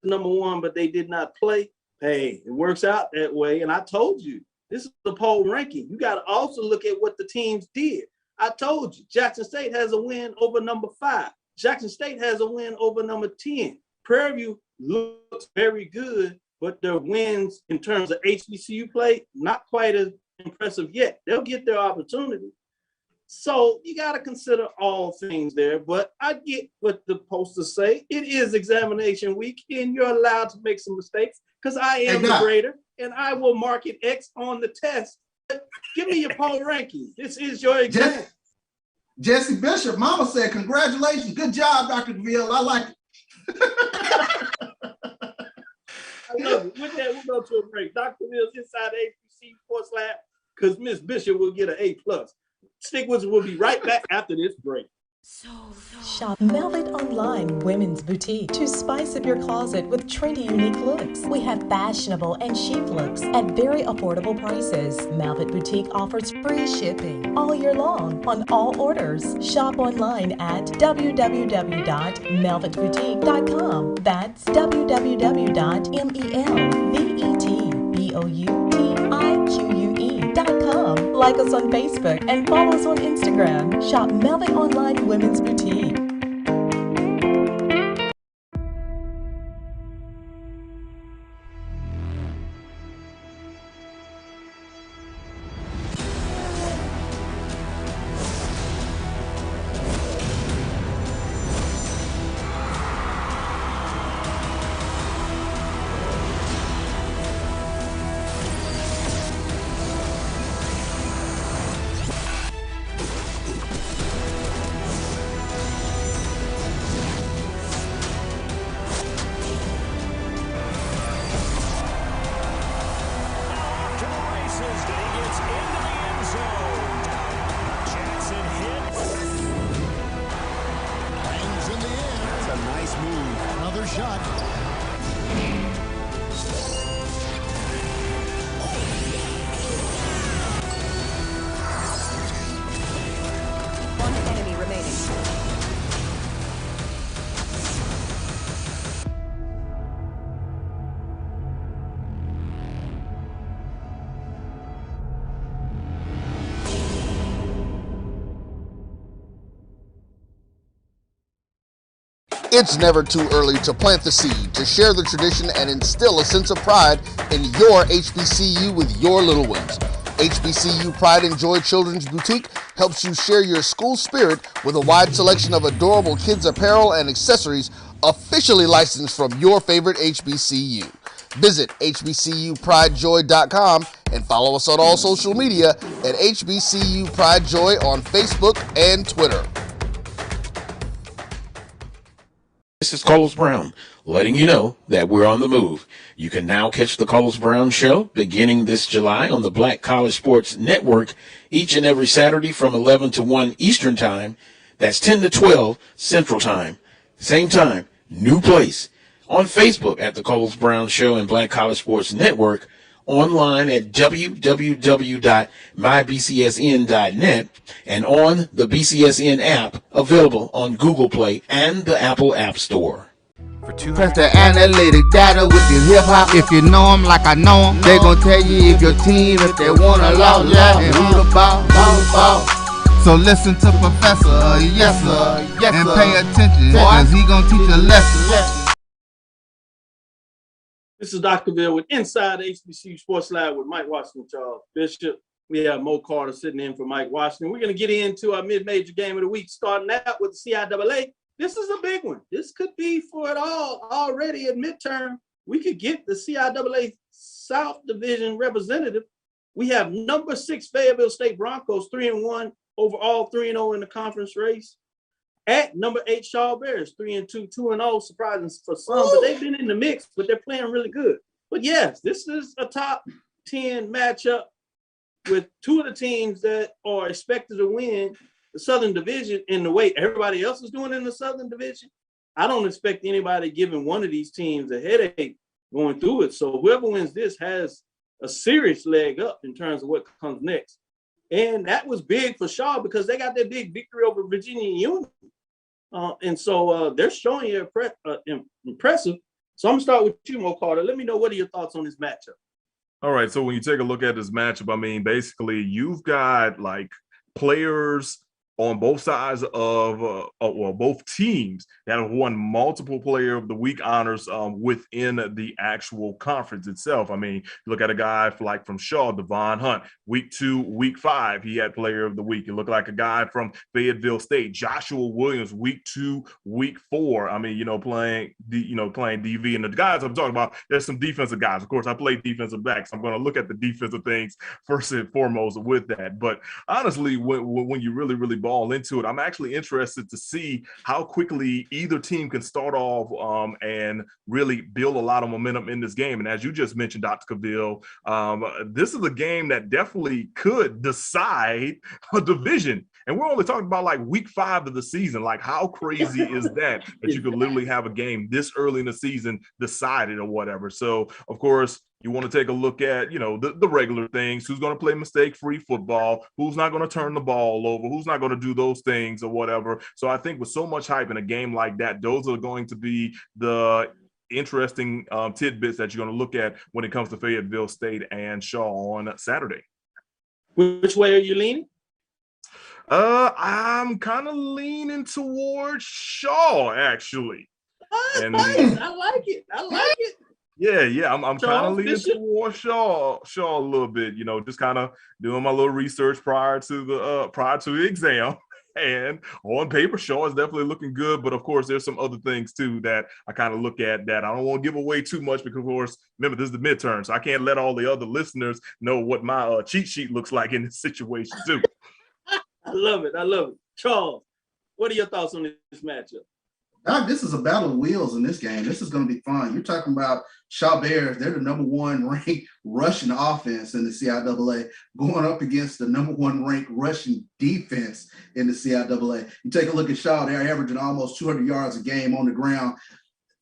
number 1, but they did not play. Hey, it works out that way. And I told you, this is the poll ranking. You got to also look at what the teams did. I told you, Jackson State has a win over number 5. Jackson State has a win over number 10. Prairie View looks very good, but their wins in terms of HBCU play, not quite as impressive yet. They'll get their opportunity. So you got to consider all things there, but I get what the posters say. It is examination week, and you're allowed to make some mistakes, because I am the grader, and I will mark it X on the test. Give me your poll ranking. This is your exam. Jesse Bishop, Mama said, congratulations. Good job, Dr. DeVille. I like it. I love it. With that, we'll go to a break. Dr. DeVille's inside HBCU Sports Lab, because Miss Bishop will get an A+. Stick with us. We'll be right back after this break. Shop Velvet Online Women's Boutique to spice up your closet with trendy, unique looks. We have fashionable and chic looks at very affordable prices. Velvet Boutique offers free shipping all year long on all orders. Shop online at www.melvetboutique.com. That's www.melvetboutique.com. Like us on Facebook and follow us on Instagram. Shop Velvet Online Women's Boutique. It's never too early to plant the seed, to share the tradition, and instill a sense of pride in your HBCU with your little ones. HBCU Pride and Joy Children's Boutique helps you share your school spirit with a wide selection of adorable kids' apparel and accessories officially licensed from your favorite HBCU. Visit hbcupridejoy.com and follow us on all social media at HBCU Pride Joy on Facebook and Twitter. This is Carlos Brown, letting you know that we're on the move. You can now catch the Carlos Brown Show beginning this July on the Black College Sports Network each and every Saturday from 11 to 1 Eastern Time. That's 10 to 12 Central Time. Same time, new place. On Facebook at the Carlos Brown Show and Black College Sports Network. Online at www.mybcsn.net and on the BCSN app available on Google Play and the Apple App Store. Press the analytic data with your hip hop. If you know them like I know them, they gon' tell you if your team, if they wanna loud, and who the ball. So listen to Professor, yes sir, and pay attention, cause he gon' teach a lesson. This is Dr. Bill with Inside HBCU Sports Lab with Mike Washington, Charles Bishop. We have Mo Carter sitting in for Mike Washington. We're going to get into our mid-major game of the week, starting out with the CIAA. This is a big one. This could be for it all already at midterm. We could get the CIAA South Division representative. We have number 6 Fayetteville State Broncos, 3-1 overall, 3-0 in the conference race. At number 8 Shaw Bears, 3-2, 2-0, surprising for some, but they've been in the mix, but they're playing really good. But yes, this is a top 10 matchup with two of the teams that are expected to win the Southern Division in the way everybody else is doing in the Southern Division. I don't expect anybody giving one of these teams a headache going through it. So whoever wins this has a serious leg up in terms of what comes next. And that was big for Shaw because they got that big victory over Virginia Union. And so they're showing you impressive. So I'm going to start with you, Mo Carter. Let me know, what are your thoughts on this matchup? All right. So when you take a look at this matchup, I mean, basically you've got like players on both sides of, both teams that have won multiple Player of the Week honors within the actual conference itself. I mean, you look at a guy from Shaw, Devon Hunt, week 2, week 5, he had Player of the Week. You look like a guy from Fayetteville State, Joshua Williams, week 2, week 4. I mean, playing DV. And the guys I'm talking about, there's some defensive guys. Of course, I play defensive back, so I'm going to look at the defensive things first and foremost with that. But honestly, when you really ball into it, I'm actually interested to see how quickly either team can start off and really build a lot of momentum in this game. And as you just mentioned, Dr. Cavill, this is a game that definitely could decide a division. And we're only talking about like week 5 of the season. Like, how crazy is that you could literally have a game this early in the season decided or whatever. So, of course, you want to take a look at, the regular things, who's going to play mistake-free football, who's not going to turn the ball over, who's not going to do those things or whatever. So I think with so much hype in a game like that, those are going to be the interesting tidbits that you're going to look at when it comes to Fayetteville State and Shaw on Saturday. Which way are you leaning? I'm kind of leaning towards Shaw, actually. And nice. I like it. Yeah. I'm kind of leaning towards Shaw a little bit. Just kind of doing my little research prior to the exam. And on paper, Shaw is definitely looking good. But of course, there's some other things too that I kind of look at that I don't want to give away too much because, of course, remember, this is the midterm, so I can't let all the other listeners know what my cheat sheet looks like in this situation too. I love it. Charles, what are your thoughts on this matchup? Doc, this is a battle of wheels in this game. This is going to be fun. You're talking about Shaw Bears. They're the number 1 ranked rushing offense in the CIAA, going up against the number 1 ranked rushing defense in the CIAA. You take a look at Shaw, they're averaging almost 200 yards a game on the ground.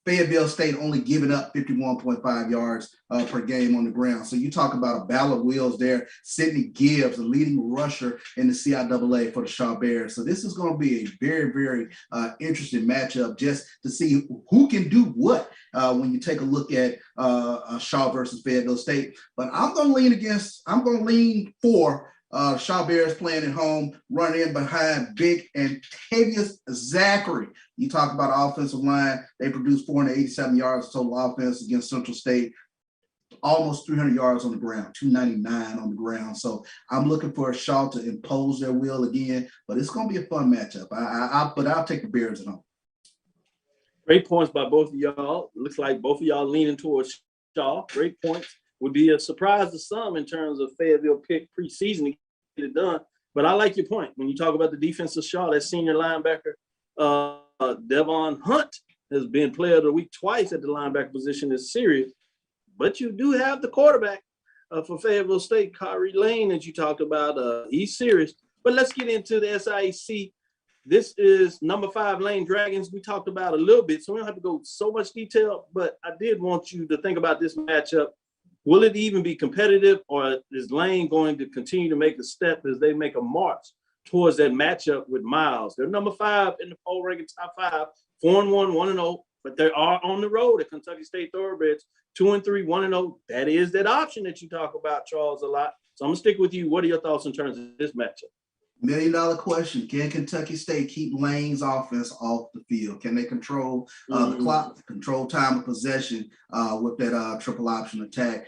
Fayetteville State only giving up 51.5 yards per game on the ground. So you talk about a battle of wheels there. Sidney Gibbs, the leading rusher in the CIAA for the Shaw Bears. So this is going to be a very, very interesting matchup just to see who can do what when you take a look at Shaw versus Fayetteville State. But I'm going to lean for Shaw Bears playing at home, running in behind Big and Tavius Zachary. You talk about offensive line. They produced 487 yards total offense against Central State. Almost 300 yards on the ground, 299 on the ground. So I'm looking for a Shaw to impose their will again, but it's going to be a fun matchup. But I'll take the Bears at home. Great points by both of y'all. It looks like both of y'all leaning towards Shaw. Great points. Would be a surprise to some in terms of Fayetteville pick preseason to get it done. But I like your point. When you talk about the defense of Shaw, that senior linebacker, Devon Hunt, has been player of the week twice at the linebacker position, is serious. But you do have the quarterback for Fayetteville State, Kyrie Lane, that you talked about. He's serious. But let's get into the SIAC. This is number 5 Lane Dragons. We talked about a little bit, so we don't have to go so much detail. But I did want you to think about this matchup. Will it even be competitive, or is Lane going to continue to make a step as they make a march towards that matchup with Miles? They're number 5 in the poll ranking top 5, 4-1, 1-0. But they are on the road at Kentucky State Thoroughbreds, 2-3, 1-0. That is that option that you talk about, Charles, a lot. So I'm going to stick with you. What are your thoughts in terms of this matchup? $1 million question. Can Kentucky State keep Lane's offense off the field? Can they control the clock, control time of possession with that triple option attack?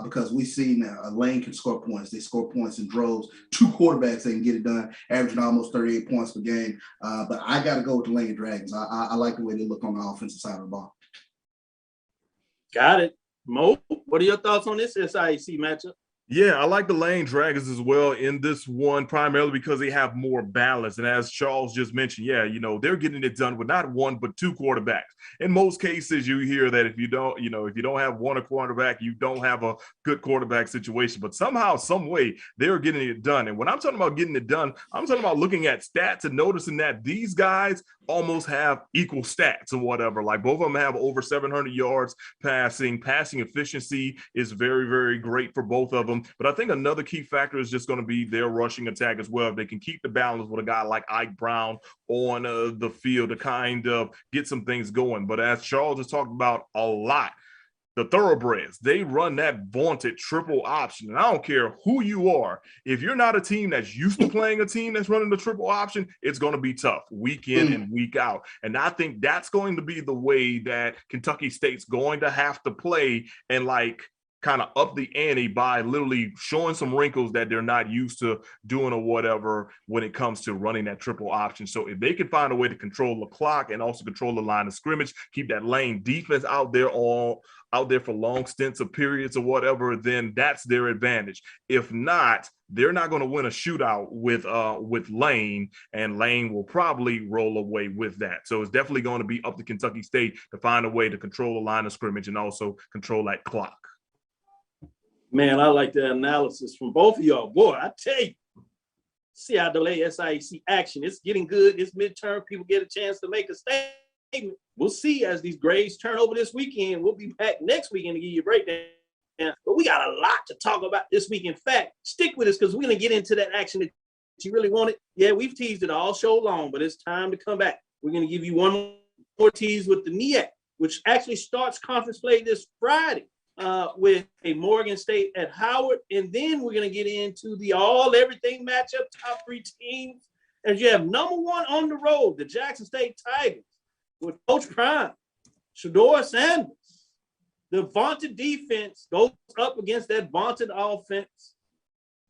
Because we've seen that Lane can score points. They score points in droves. 2 quarterbacks, they can get it done, averaging almost 38 points per game. But I got to go with the Lane Dragons. I like the way they look on the offensive side of the ball. Got it. Mo, what are your thoughts on this SIAC matchup? Yeah, I like the Lane Dragons as well in this one, primarily because they have more balance. And as Charles just mentioned, yeah, they're getting it done with not 1, but 2 quarterbacks. In most cases, you hear that if you don't have one quarterback, you don't have a good quarterback situation. But somehow, some way, they're getting it done. And when I'm talking about getting it done, I'm talking about looking at stats and noticing that these guys almost have equal stats or whatever. Like both of them have over 700 yards passing. Passing efficiency is very, very great for both of them. But I think another key factor is just going to be their rushing attack as well. If they can keep the balance with a guy like Ike Brown on the field to kind of get some things going. But as Charles has talked about a lot, the Thoroughbreds, they run that vaunted triple option. And I don't care who you are. If you're not a team that's used to playing a team that's running the triple option, it's going to be tough week in and week out. And I think that's going to be the way that Kentucky State's going to have to play and kind of up the ante by literally showing some wrinkles that they're not used to doing or whatever when it comes to running that triple option. So if they can find a way to control the clock and also control the line of scrimmage, keep that Lane defense out there for long stints of periods or whatever, then that's their advantage. If not, they're not going to win a shootout with Lane, and Lane will probably roll away with that. So it's definitely going to be up to Kentucky State to find a way to control the line of scrimmage and also control that clock. Man, I like the analysis from both of y'all. Boy, I tell you, see how delay SIAC action. It's getting good. It's midterm. People get a chance to make a statement. We'll see as these grades turn over this weekend. We'll be back next weekend to give you a breakdown. But we got a lot to talk about this week. In fact, stick with us because we're going to get into that action that you really wanted. Yeah, we've teased it all show long, but it's time to come back. We're going to give you one more tease with the NEAC, which actually starts conference play this Friday. With a Morgan State at Howard. And then we're going to get into the all-everything matchup, top 3 teams. As you have number 1 on the road, the Jackson State Tigers, with Coach Prime, Shador Sanders. The vaunted defense goes up against that vaunted offense.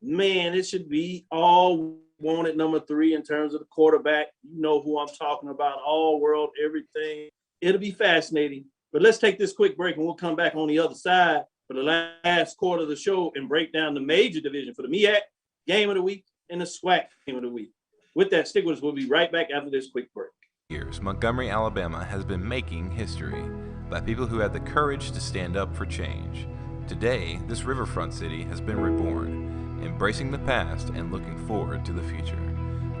Man, it should be all wanted number 3 in terms of the quarterback. You know who I'm talking about, all world, everything. It'll be fascinating. But let's take this quick break, and we'll come back on the other side for the last quarter of the show and break down the major division for the MEAC Game of the Week and the SWAC Game of the Week. With that, stick with us. We'll be right back after this quick break. Years, Montgomery, Alabama has been making history by people who had the courage to stand up for change. Today, this riverfront city has been reborn, embracing the past and looking forward to the future.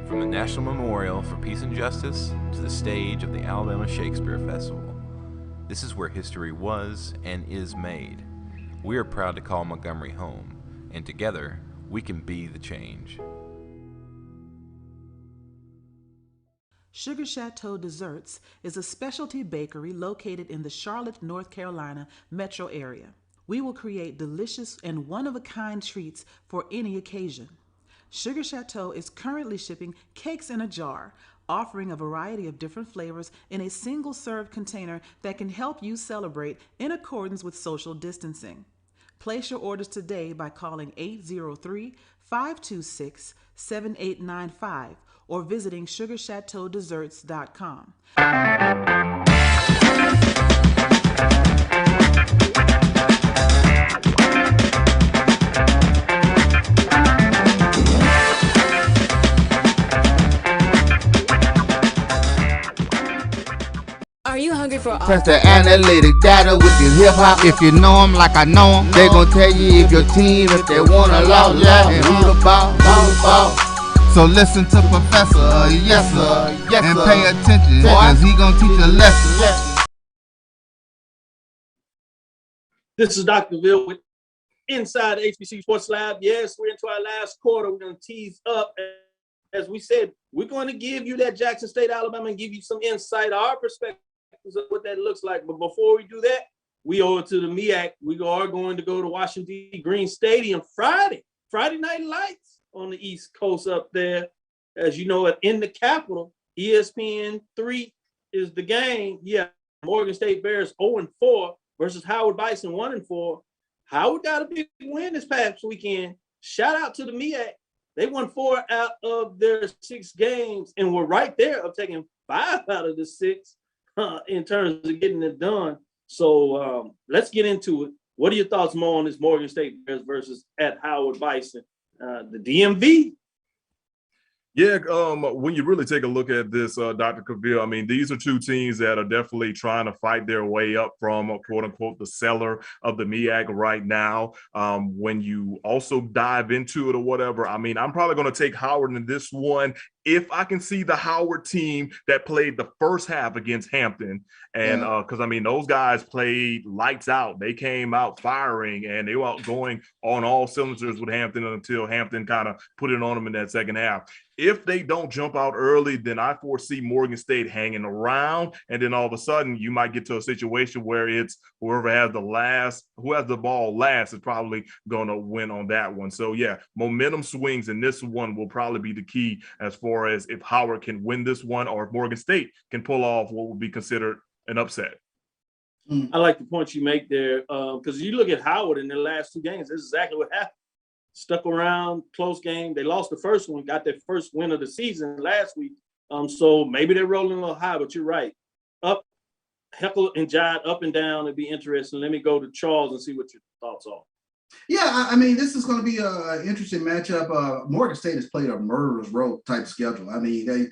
From the National Memorial for Peace and Justice to the stage of the Alabama Shakespeare Festival. This is where history was and is made. We are proud to call Montgomery home, and together, we can be the change. Sugar Chateau Desserts is a specialty bakery located in the Charlotte, North Carolina metro area. We will create delicious and one-of-a-kind treats for any occasion. Sugar Chateau is currently shipping cakes in a jar, offering a variety of different flavors in a single-serve container that can help you celebrate in accordance with social distancing. Place your orders today by calling 803-526-7895 or visiting sugarchateaudesserts.com. Are you hungry for Press the analytic data with your hip hop. If you know them like I know them, they gon' tell you if your team, if they wanna lose, and who the ball. So listen to Professor, yes sir, and pay attention, cause he gon' teach a lesson. This is Dr. Ville with Inside the HBCU Sports Lab. Yes, we're into our last quarter. We're going to tease up. As we said, we're going to give you that Jackson State, Alabama, and give you some insight, our perspectives of what that looks like. But before we do that, we owe it to the MEAC. We are going to go to Washington, D. Green Stadium Friday night lights on the East Coast up there. As you know, in the capital, ESPN 3 is the game. Yeah, Morgan State Bears 0-4 versus Howard Bison 1-4. Howard got a big win this past weekend. Shout out to the MEAC. They won 4 out of their 6 games and were right there of taking 5 out of the 6 in terms of getting it done. So let's get into it. What are your thoughts, Mo, on this Morgan State Bears versus at Howard Bison, the DMV? Yeah, when you really take a look at this, Dr. Cavill, I mean, these are two teams that are definitely trying to fight their way up from, quote unquote, the cellar of the MEAC right now. When you also dive into it or whatever, I mean, I'm probably going to take Howard in this one if I can see the Howard team that played the first half against Hampton. And because, I mean, those guys played lights out. They came out firing, and they were going on all cylinders with Hampton until Hampton kind of put it on them in that second half. If they don't jump out early, then I foresee Morgan State hanging around, and then all of a sudden you might get to a situation where it's who has the ball last is probably going to win on that one. So yeah, momentum swings, and this one will probably be the key as far as if Howard can win this one or if Morgan State can pull off what would be considered an upset. I like the point you make there because you look at Howard in their last 2 games, this is exactly what happened. Stuck around, close game. They lost the first one, got their first win of the season last week. So maybe they're rolling a little high, but you're right. Up, heckle and jive, up and down. It'd be interesting. Let me go to Charles and see what your thoughts are. Yeah, I mean, this is going to be an interesting matchup. Morgan State has played a murderer's row type schedule. I mean, they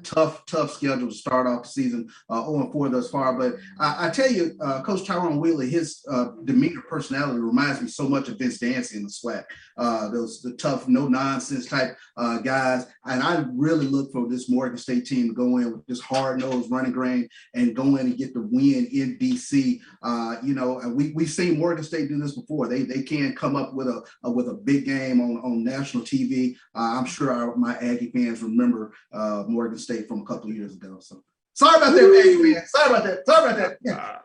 tough schedule to start off the season, 0-4 thus far. But I tell you, Coach Tyrone Wheeler, his demeanor, personality reminds me so much of Vince Dancy in the SWAC. The tough, no nonsense type guys. And I really look for this Morgan State team to go in with this hard nosed running game and go in and get the win in DC. And we've seen Morgan State do this before. They can come up with a big game on national TV. I'm sure my Aggie fans remember Morgan State from a couple of years ago. So sorry about that, Aggie fans. Sorry about that. Yeah.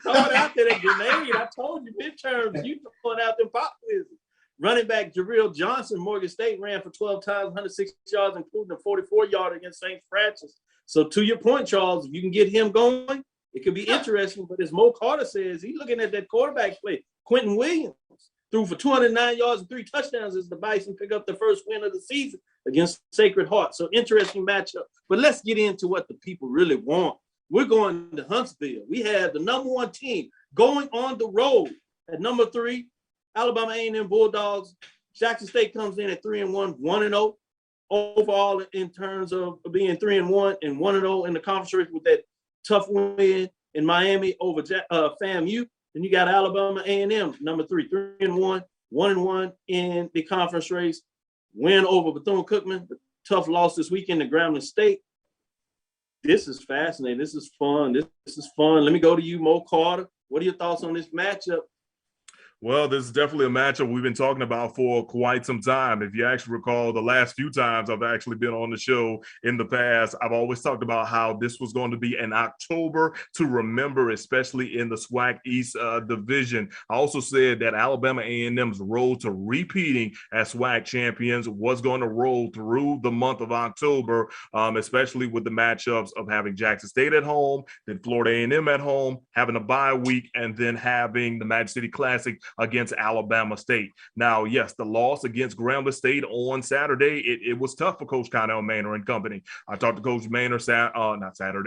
Throwing out there that grenade. I told you midterms. You throwing out them pop quizzes. Running back Jarrell Johnson, Morgan State ran for 12 times, 106 yards, including a 44-yarder against St. Francis. So to your point, Charles, if you can get him going, it could be interesting. But as Mo Carter says, he's looking at that quarterback play. Quentin Williams threw for 209 yards and 3 touchdowns as the Bison pick up the first win of the season against Sacred Heart. So interesting matchup. But let's get into what the people really want. We're going to Huntsville. We have the number 1 team going on the road at number 3, Alabama A&M Bulldogs. Jackson State comes in at 3-1, 1-0 overall in terms of being 3-1 and 1-0 in the conference race with that tough win in Miami over FAMU. Then you got Alabama A&M, number 3, 3-1, 1-1 in the conference race. Win over Bethune-Cookman. The tough loss this weekend to Grambling State. This is fascinating. This is fun. This is fun. Let me go to you, Mo Carter. What are your thoughts on this matchup? Well, this is definitely a matchup we've been talking about for quite some time. If you actually recall, the last few times I've actually been on the show in the past, I've always talked about how this was going to be an October to remember, especially in the SWAC East division. I also said that Alabama A&M's road to repeating as SWAC champions was going to roll through the month of October, especially with the matchups of having Jackson State at home, then Florida A&M at home, having a bye week, and then having the Magic City Classic against Alabama State. Now, yes, the loss against Grambling State on Saturday, it was tough for Coach Connell Maynor and company. I talked to Coach Maynor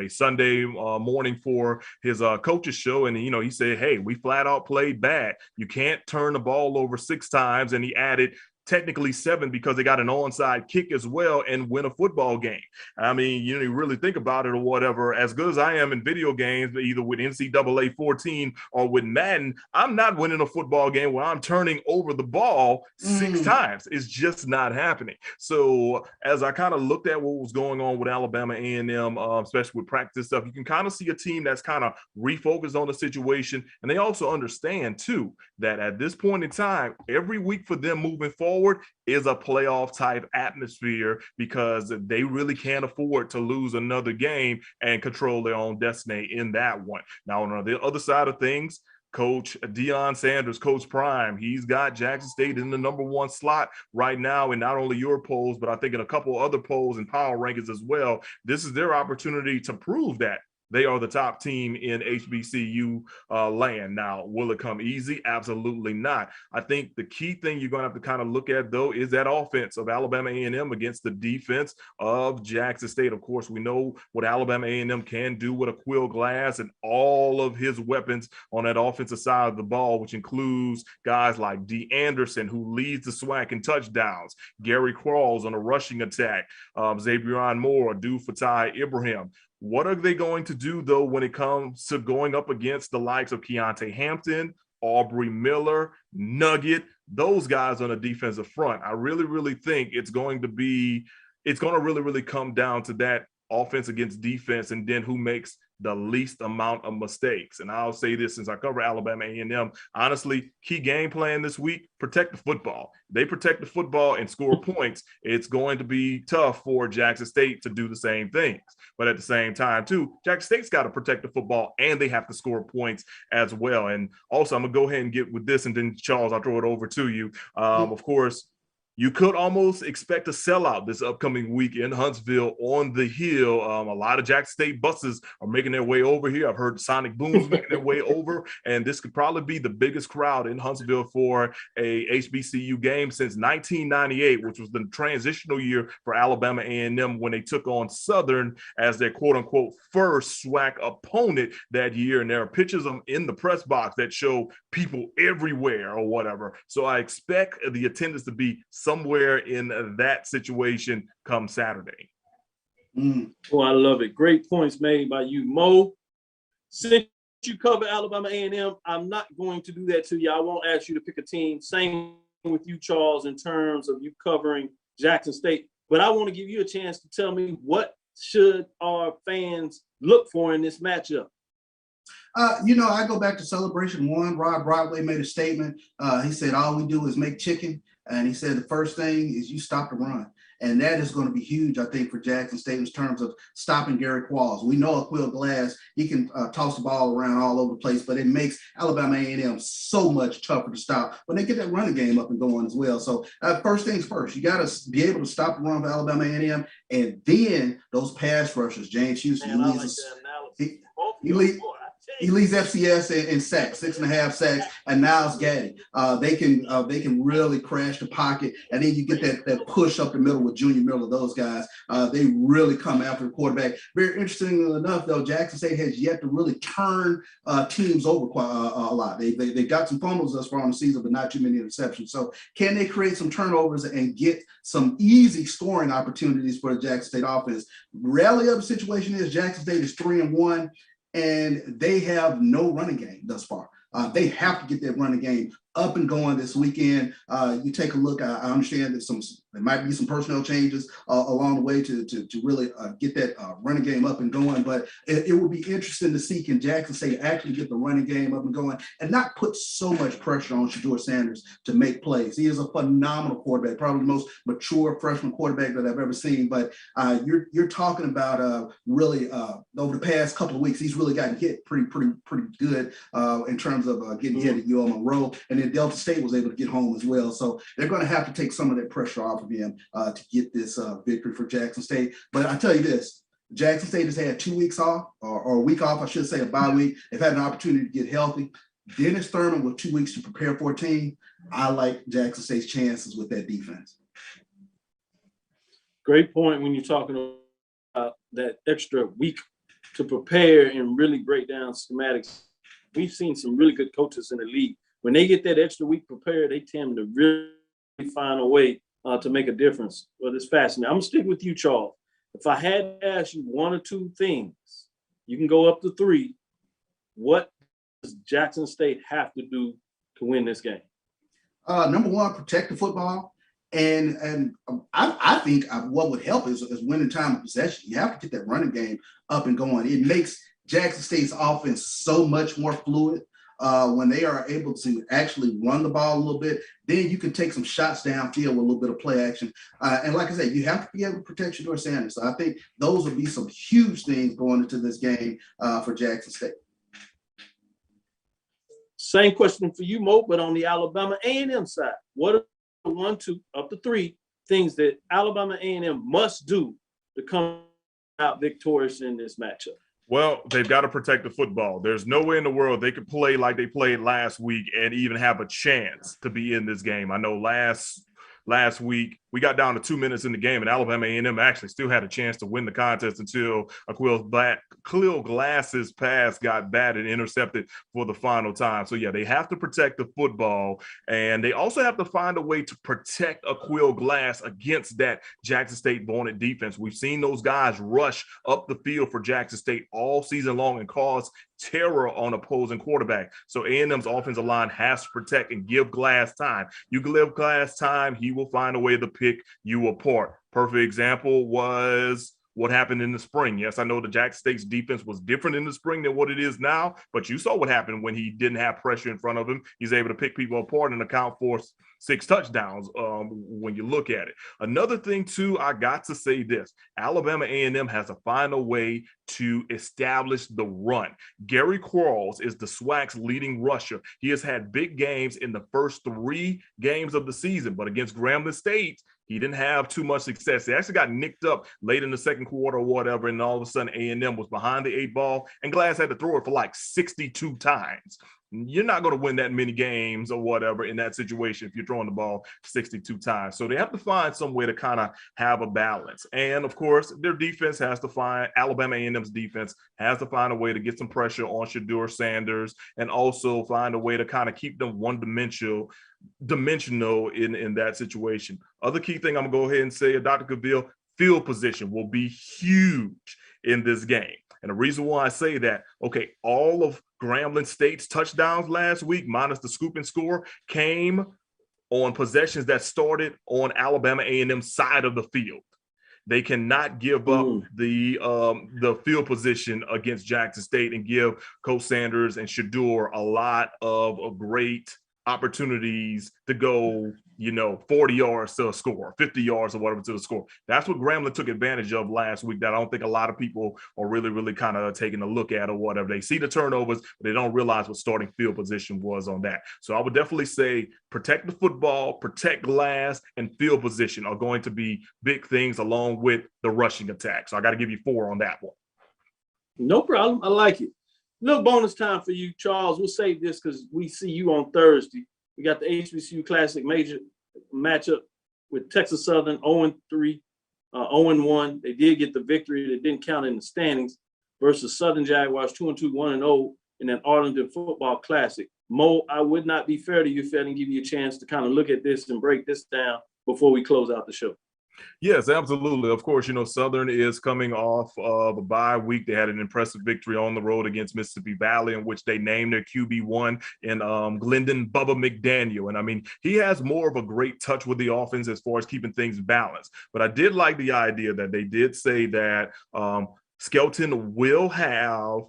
Sunday morning for his coach's show, and he said, hey, we flat out played bad. You can't turn the ball over 6 times, and he added technically 7 because they got an onside kick as well and win a football game. I mean, you really think about it or whatever, as good as I am in video games, either with NCAA 14 or with Madden, I'm not winning a football game where I'm turning over the ball 6 times. It's just not happening. So as I kind of looked at what was going on with Alabama A&M, especially with practice stuff, you can kind of see a team that's kind of refocused on the situation. And they also understand too, that at this point in time, every week for them moving forward is a playoff type atmosphere because they really can't afford to lose another game and control their own destiny in that one. Now, on the other side of things, Coach Deion Sanders, Coach Prime, he's got Jackson State in the number 1 slot right now in not only your polls, but I think in a couple other polls and power rankings as well. This is their opportunity to prove that they are the top team in HBCU land. Now, will it come easy? Absolutely not. I think the key thing you're going to have to kind of look at, though, is that offense of Alabama A&M against the defense of Jackson State. Of course, we know what Alabama A&M can do with Aqeel Glass and all of his weapons on that offensive side of the ball, which includes guys like D. Anderson, who leads the SWAC in touchdowns, Gary Crawls on a rushing attack, Xavier Moore, Adu Fatai Ibrahim. What are they going to do, though, when it comes to going up against the likes of Keontae Hampton, Aubrey Miller, Nugget, those guys on the defensive front? I really, really think it's going to really, really come down to that offense against defense and then who makes the least amount of mistakes. And I'll say this, since I cover Alabama A&M, honestly, key game plan this week, protect the football. They protect the football and score points. It's going to be tough for Jackson State to do the same things. But at the same time, too, Jackson State's got to protect the football and they have to score points as well. And also, I'm going to go ahead and get with this, and then, Charles, I'll throw it over to you. Of course, you could almost expect a sellout this upcoming week in Huntsville on the Hill. A lot of Jackson State buses are making their way over here. I've heard Sonic Booms making their way over, and this could probably be the biggest crowd in Huntsville for a HBCU game since 1998, which was the transitional year for Alabama A&M when they took on Southern as their quote-unquote first SWAC opponent that year. And there are pictures of them in the press box that show people everywhere or whatever. So I expect the attendance to be somewhere in that situation come Saturday. Oh, I love it. Great points made by you, Mo. Since you cover Alabama A&M, I'm not going to do that to you. I won't ask you to pick a team. Same with you, Charles, in terms of you covering Jackson State. But I want to give you a chance to tell me, what should our fans look for in this matchup? I go back to Celebration 1. Rod Broadway made a statement. He said, all we do is make chicken. And he said the first thing is you stop the run. And that is going to be huge, I think, for Jackson State in terms of stopping Gary Qualls. We know Aqeel Glass, he can toss the ball around all over the place, but it makes Alabama A&M so much tougher to stop when they get that running game up and going as well. So first things first, you got to be able to stop the run for Alabama A&M, and then those pass rushers. James Houston, he leads FCS in sacks, 6.5 sacks, and Niles Gaddy. They can really crash the pocket, and then you get that push up the middle with Junior Miller. Those guys, they really come after the quarterback. Very interestingly enough, though, Jackson State has yet to really turn teams over a lot. They got some fumbles thus far in the season, but not too many interceptions. So can they create some turnovers and get some easy scoring opportunities for the Jackson State offense? Reality of the situation is Jackson State is 3-1. And they have no running game thus far. They have to get that running game up and going this weekend. You take a look. I understand that there might be some personnel changes along the way to really get that running game up and going. But it will be interesting to see, can Jackson State actually get the running game up and going and not put so much pressure on Shedeur Sanders to make plays. He is a phenomenal quarterback, probably the most mature freshman quarterback that I've ever seen. But you're talking about really over the past couple of weeks, he's really gotten hit pretty good in terms of getting hit at UL Monroe, and then Delta State was able to get home as well. So they're going to have to take some of that pressure off of him to get this victory for Jackson State. But I tell you this, Jackson State has had 2 weeks off, or a week off, I should say, a bye week. They've had an opportunity to get healthy. Dennis Thurman with 2 weeks to prepare for a team. I like Jackson State's chances with that defense. Great point when you're talking about that extra week to prepare and really break down schematics. We've seen some really good coaches in the league. When they get that extra week prepared, they tend to really find a way to make a difference. Well, it's fascinating. I'm going to stick with you, Charles. If I had to ask you one or two things, you can go up to three. What does Jackson State have to do to win this game? Number one, protect the football. And I think what would help is winning time of possession. You have to get that running game up and going. It makes Jackson State's offense so much more fluid. When they are able to actually run the ball a little bit, then you can take some shots downfield with a little bit of play action. And like I said, you have to be able to protect Shedeur Sanders. So I think those will be some huge things going into this game for Jackson State. Same question for you, Mo, but on the Alabama A&M side, what are the 1, 2, up to 3 things that Alabama A&M must do to come out victorious in this matchup? Well, they've got to protect the football. There's no way in the world they could play like they played last week and even have a chance to be in this game. I know last week we got down to 2 minutes in the game, and Alabama A&M actually still had a chance to win the contest until Khalil Glass's pass got batted and intercepted for the final time. So, yeah, they have to protect the football, and they also have to find a way to protect Khalil Glass against that Jackson State vaunted defense. We've seen those guys rush up the field for Jackson State all season long and cause terror on opposing quarterback. So A&M's offensive line has to protect and give Glass time. You give Glass time, he will find a way to pick you apart. Perfect example was what happened in the spring. Yes, I know the Jackson State's defense was different in the spring than what it is now, but you saw what happened when he didn't have pressure in front of him. He's able to pick people apart and account for 6 touchdowns when you look at it. Another thing, too, I got to say this. Alabama A&M has to find a way to establish the run. Gary Quarles is the SWAC's leading rusher. He has had big games in the first 3 games of the season, but against Grambling State, he didn't have too much success. He actually got nicked up late in the second quarter or whatever, and all of a sudden A&M was behind the 8 ball, and Glass had to throw it for like 62 times. You're not going to win that many games or whatever in that situation if you're throwing the ball 62 times. So they have to find some way to kind of have a balance. And, of course, their defense has to find – Alabama A&M's defense has to find a way to get some pressure on Shedeur Sanders and also find a way to kind of keep them one-dimensional in that situation. Other key thing I'm going to go ahead and say, Dr. Cavill, field position will be huge in this game. And the reason why I say that, okay, all of Grambling State's touchdowns last week, minus the scoop and score, came on possessions that started on Alabama A&M's side of the field. They cannot give up the field position against Jackson State and give Coach Sanders and Shedeur a lot of great opportunities to go, 40 yards to a score, 50 yards or whatever to the score. That's what Grambling took advantage of last week that I don't think a lot of people are really kind of taking a look at or whatever. They see the turnovers, but they don't realize what starting field position was on that. So I would definitely say protect the football, protect Glass, and field position are going to be big things along with the rushing attack. So I got to give you 4 on that one. No problem. I like it. Little bonus time for you, Charles. We'll save this because we see you on Thursday. We got the HBCU Classic Major matchup with Texas Southern 0-3, 0-1. They did get the victory that didn't count in the standings versus Southern Jaguars 2-2, 1-0 in that Arlington Football Classic. Mo, I would not be fair to you if I didn't give you a chance to kind of look at this and break this down before we close out the show. Yes, absolutely. Of course, Southern is coming off of a bye week. They had an impressive victory on the road against Mississippi Valley, in which they named their QB1 in Glendon Bubba McDaniel. And I mean, he has more of a great touch with the offense as far as keeping things balanced. But I did like the idea that they did say that Skelton will have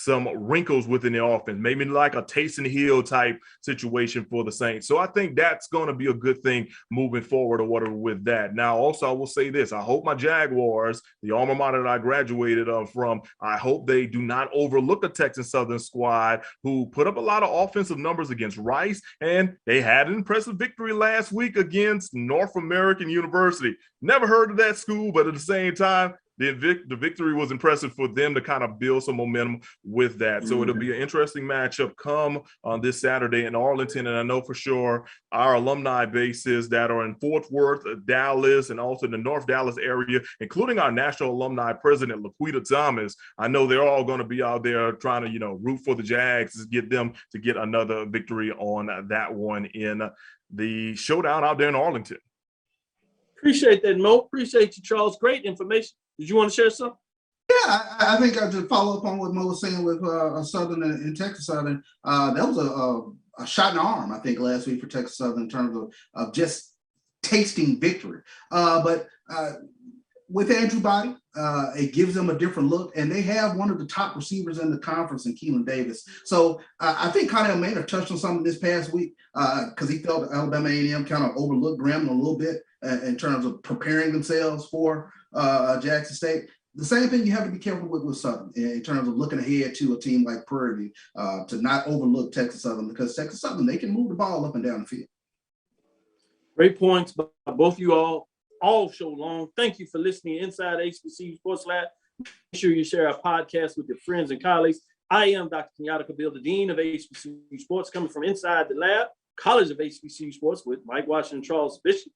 some wrinkles within the offense, maybe like a Taysom Hill type situation for the Saints. So I think that's going to be a good thing moving forward or whatever with that. Now, also, I will say this. I hope my Jaguars, the alma mater that I graduated from, I hope they do not overlook a Texas Southern squad who put up a lot of offensive numbers against Rice, and they had an impressive victory last week against North American University. Never heard of that school, but at the same time, the victory was impressive for them to kind of build some momentum with that. So it'll be an interesting matchup come on this Saturday in Arlington. And I know for sure our alumni bases that are in Fort Worth, Dallas, and also the North Dallas area, including our national alumni president, Laquita Thomas, I know they're all going to be out there trying to, root for the Jags to get them to get another victory on that one in the showdown out there in Arlington. Appreciate that, Mo. Appreciate you, Charles. Great information. Did you want to share something? Yeah, I think I just follow up on what Mo was saying with Southern and Texas Southern. That was a shot in the arm, I think, last week for Texas Southern in terms of just tasting victory. But with Andrew Body, it gives them a different look, and they have one of the top receivers in the conference in Keelan Davis. So I think Connell Maynard touched on something this past week because he felt Alabama A&M kind of overlooked Grambling a little bit in terms of preparing themselves for Jackson State. The same thing you have to be careful with Southern in terms of looking ahead to a team like Prairie View to not overlook Texas Southern, because Texas Southern, they can move the ball up and down the field. Great points by both of you all show long. Thank you for listening inside HBCU Sports Lab. Make sure you share our podcast with your friends and colleagues. I am Dr. Kenyatta Kabil, the Dean of HBCU Sports, coming from inside the lab, College of HBCU Sports, with Mike Washington and Charles Bishop.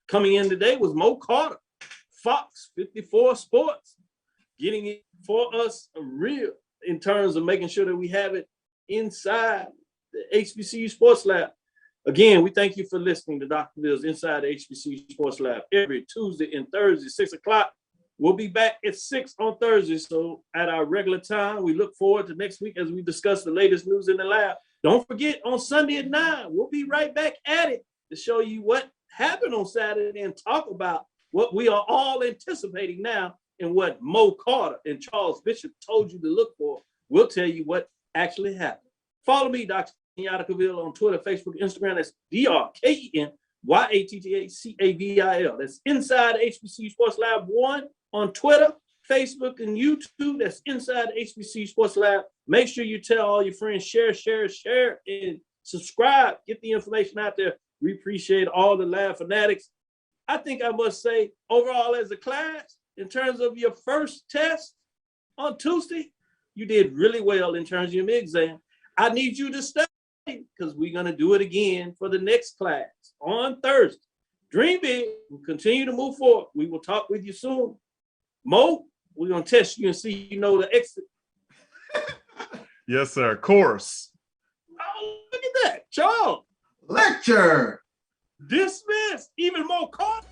Coming in today was Mo Carter, Fox 54 Sports, getting it for us real in terms of making sure that we have it inside the HBCU Sports Lab. Again, we thank you for listening to Dr. Bill's Inside the HBCU Sports Lab every Tuesday and Thursday, 6 o'clock. We'll be back at 6 on Thursday. So at our regular time, we look forward to next week as we discuss the latest news in the lab. Don't forget, on Sunday at 9, we'll be right back at it to show you what happened on Saturday and talk about what we are all anticipating now and what Mo Carter and Charles Bishop told you to look for. We'll tell you what actually happened. Follow me, Dr. Kenyatta Cavill, on Twitter, Facebook, Instagram. That's DrKenyattacavil. That's Inside HBCU Sports Lab 1 on Twitter, Facebook, and YouTube. That's Inside HBCU Sports Lab. Make sure you tell all your friends, share, and subscribe. Get the information out there. We appreciate all the lab fanatics. I think I must say, overall as a class, in terms of your first test on Tuesday, you did really well in terms of your mid-exam. I need you to study because we're going to do it again for the next class on Thursday. Dream big. We'll continue to move forward. We will talk with you soon. Mo, we're going to test you and see you know the exit. Yes, sir. Course. Oh, look at that. Charles. Lecture. Dismissed. Even more caught.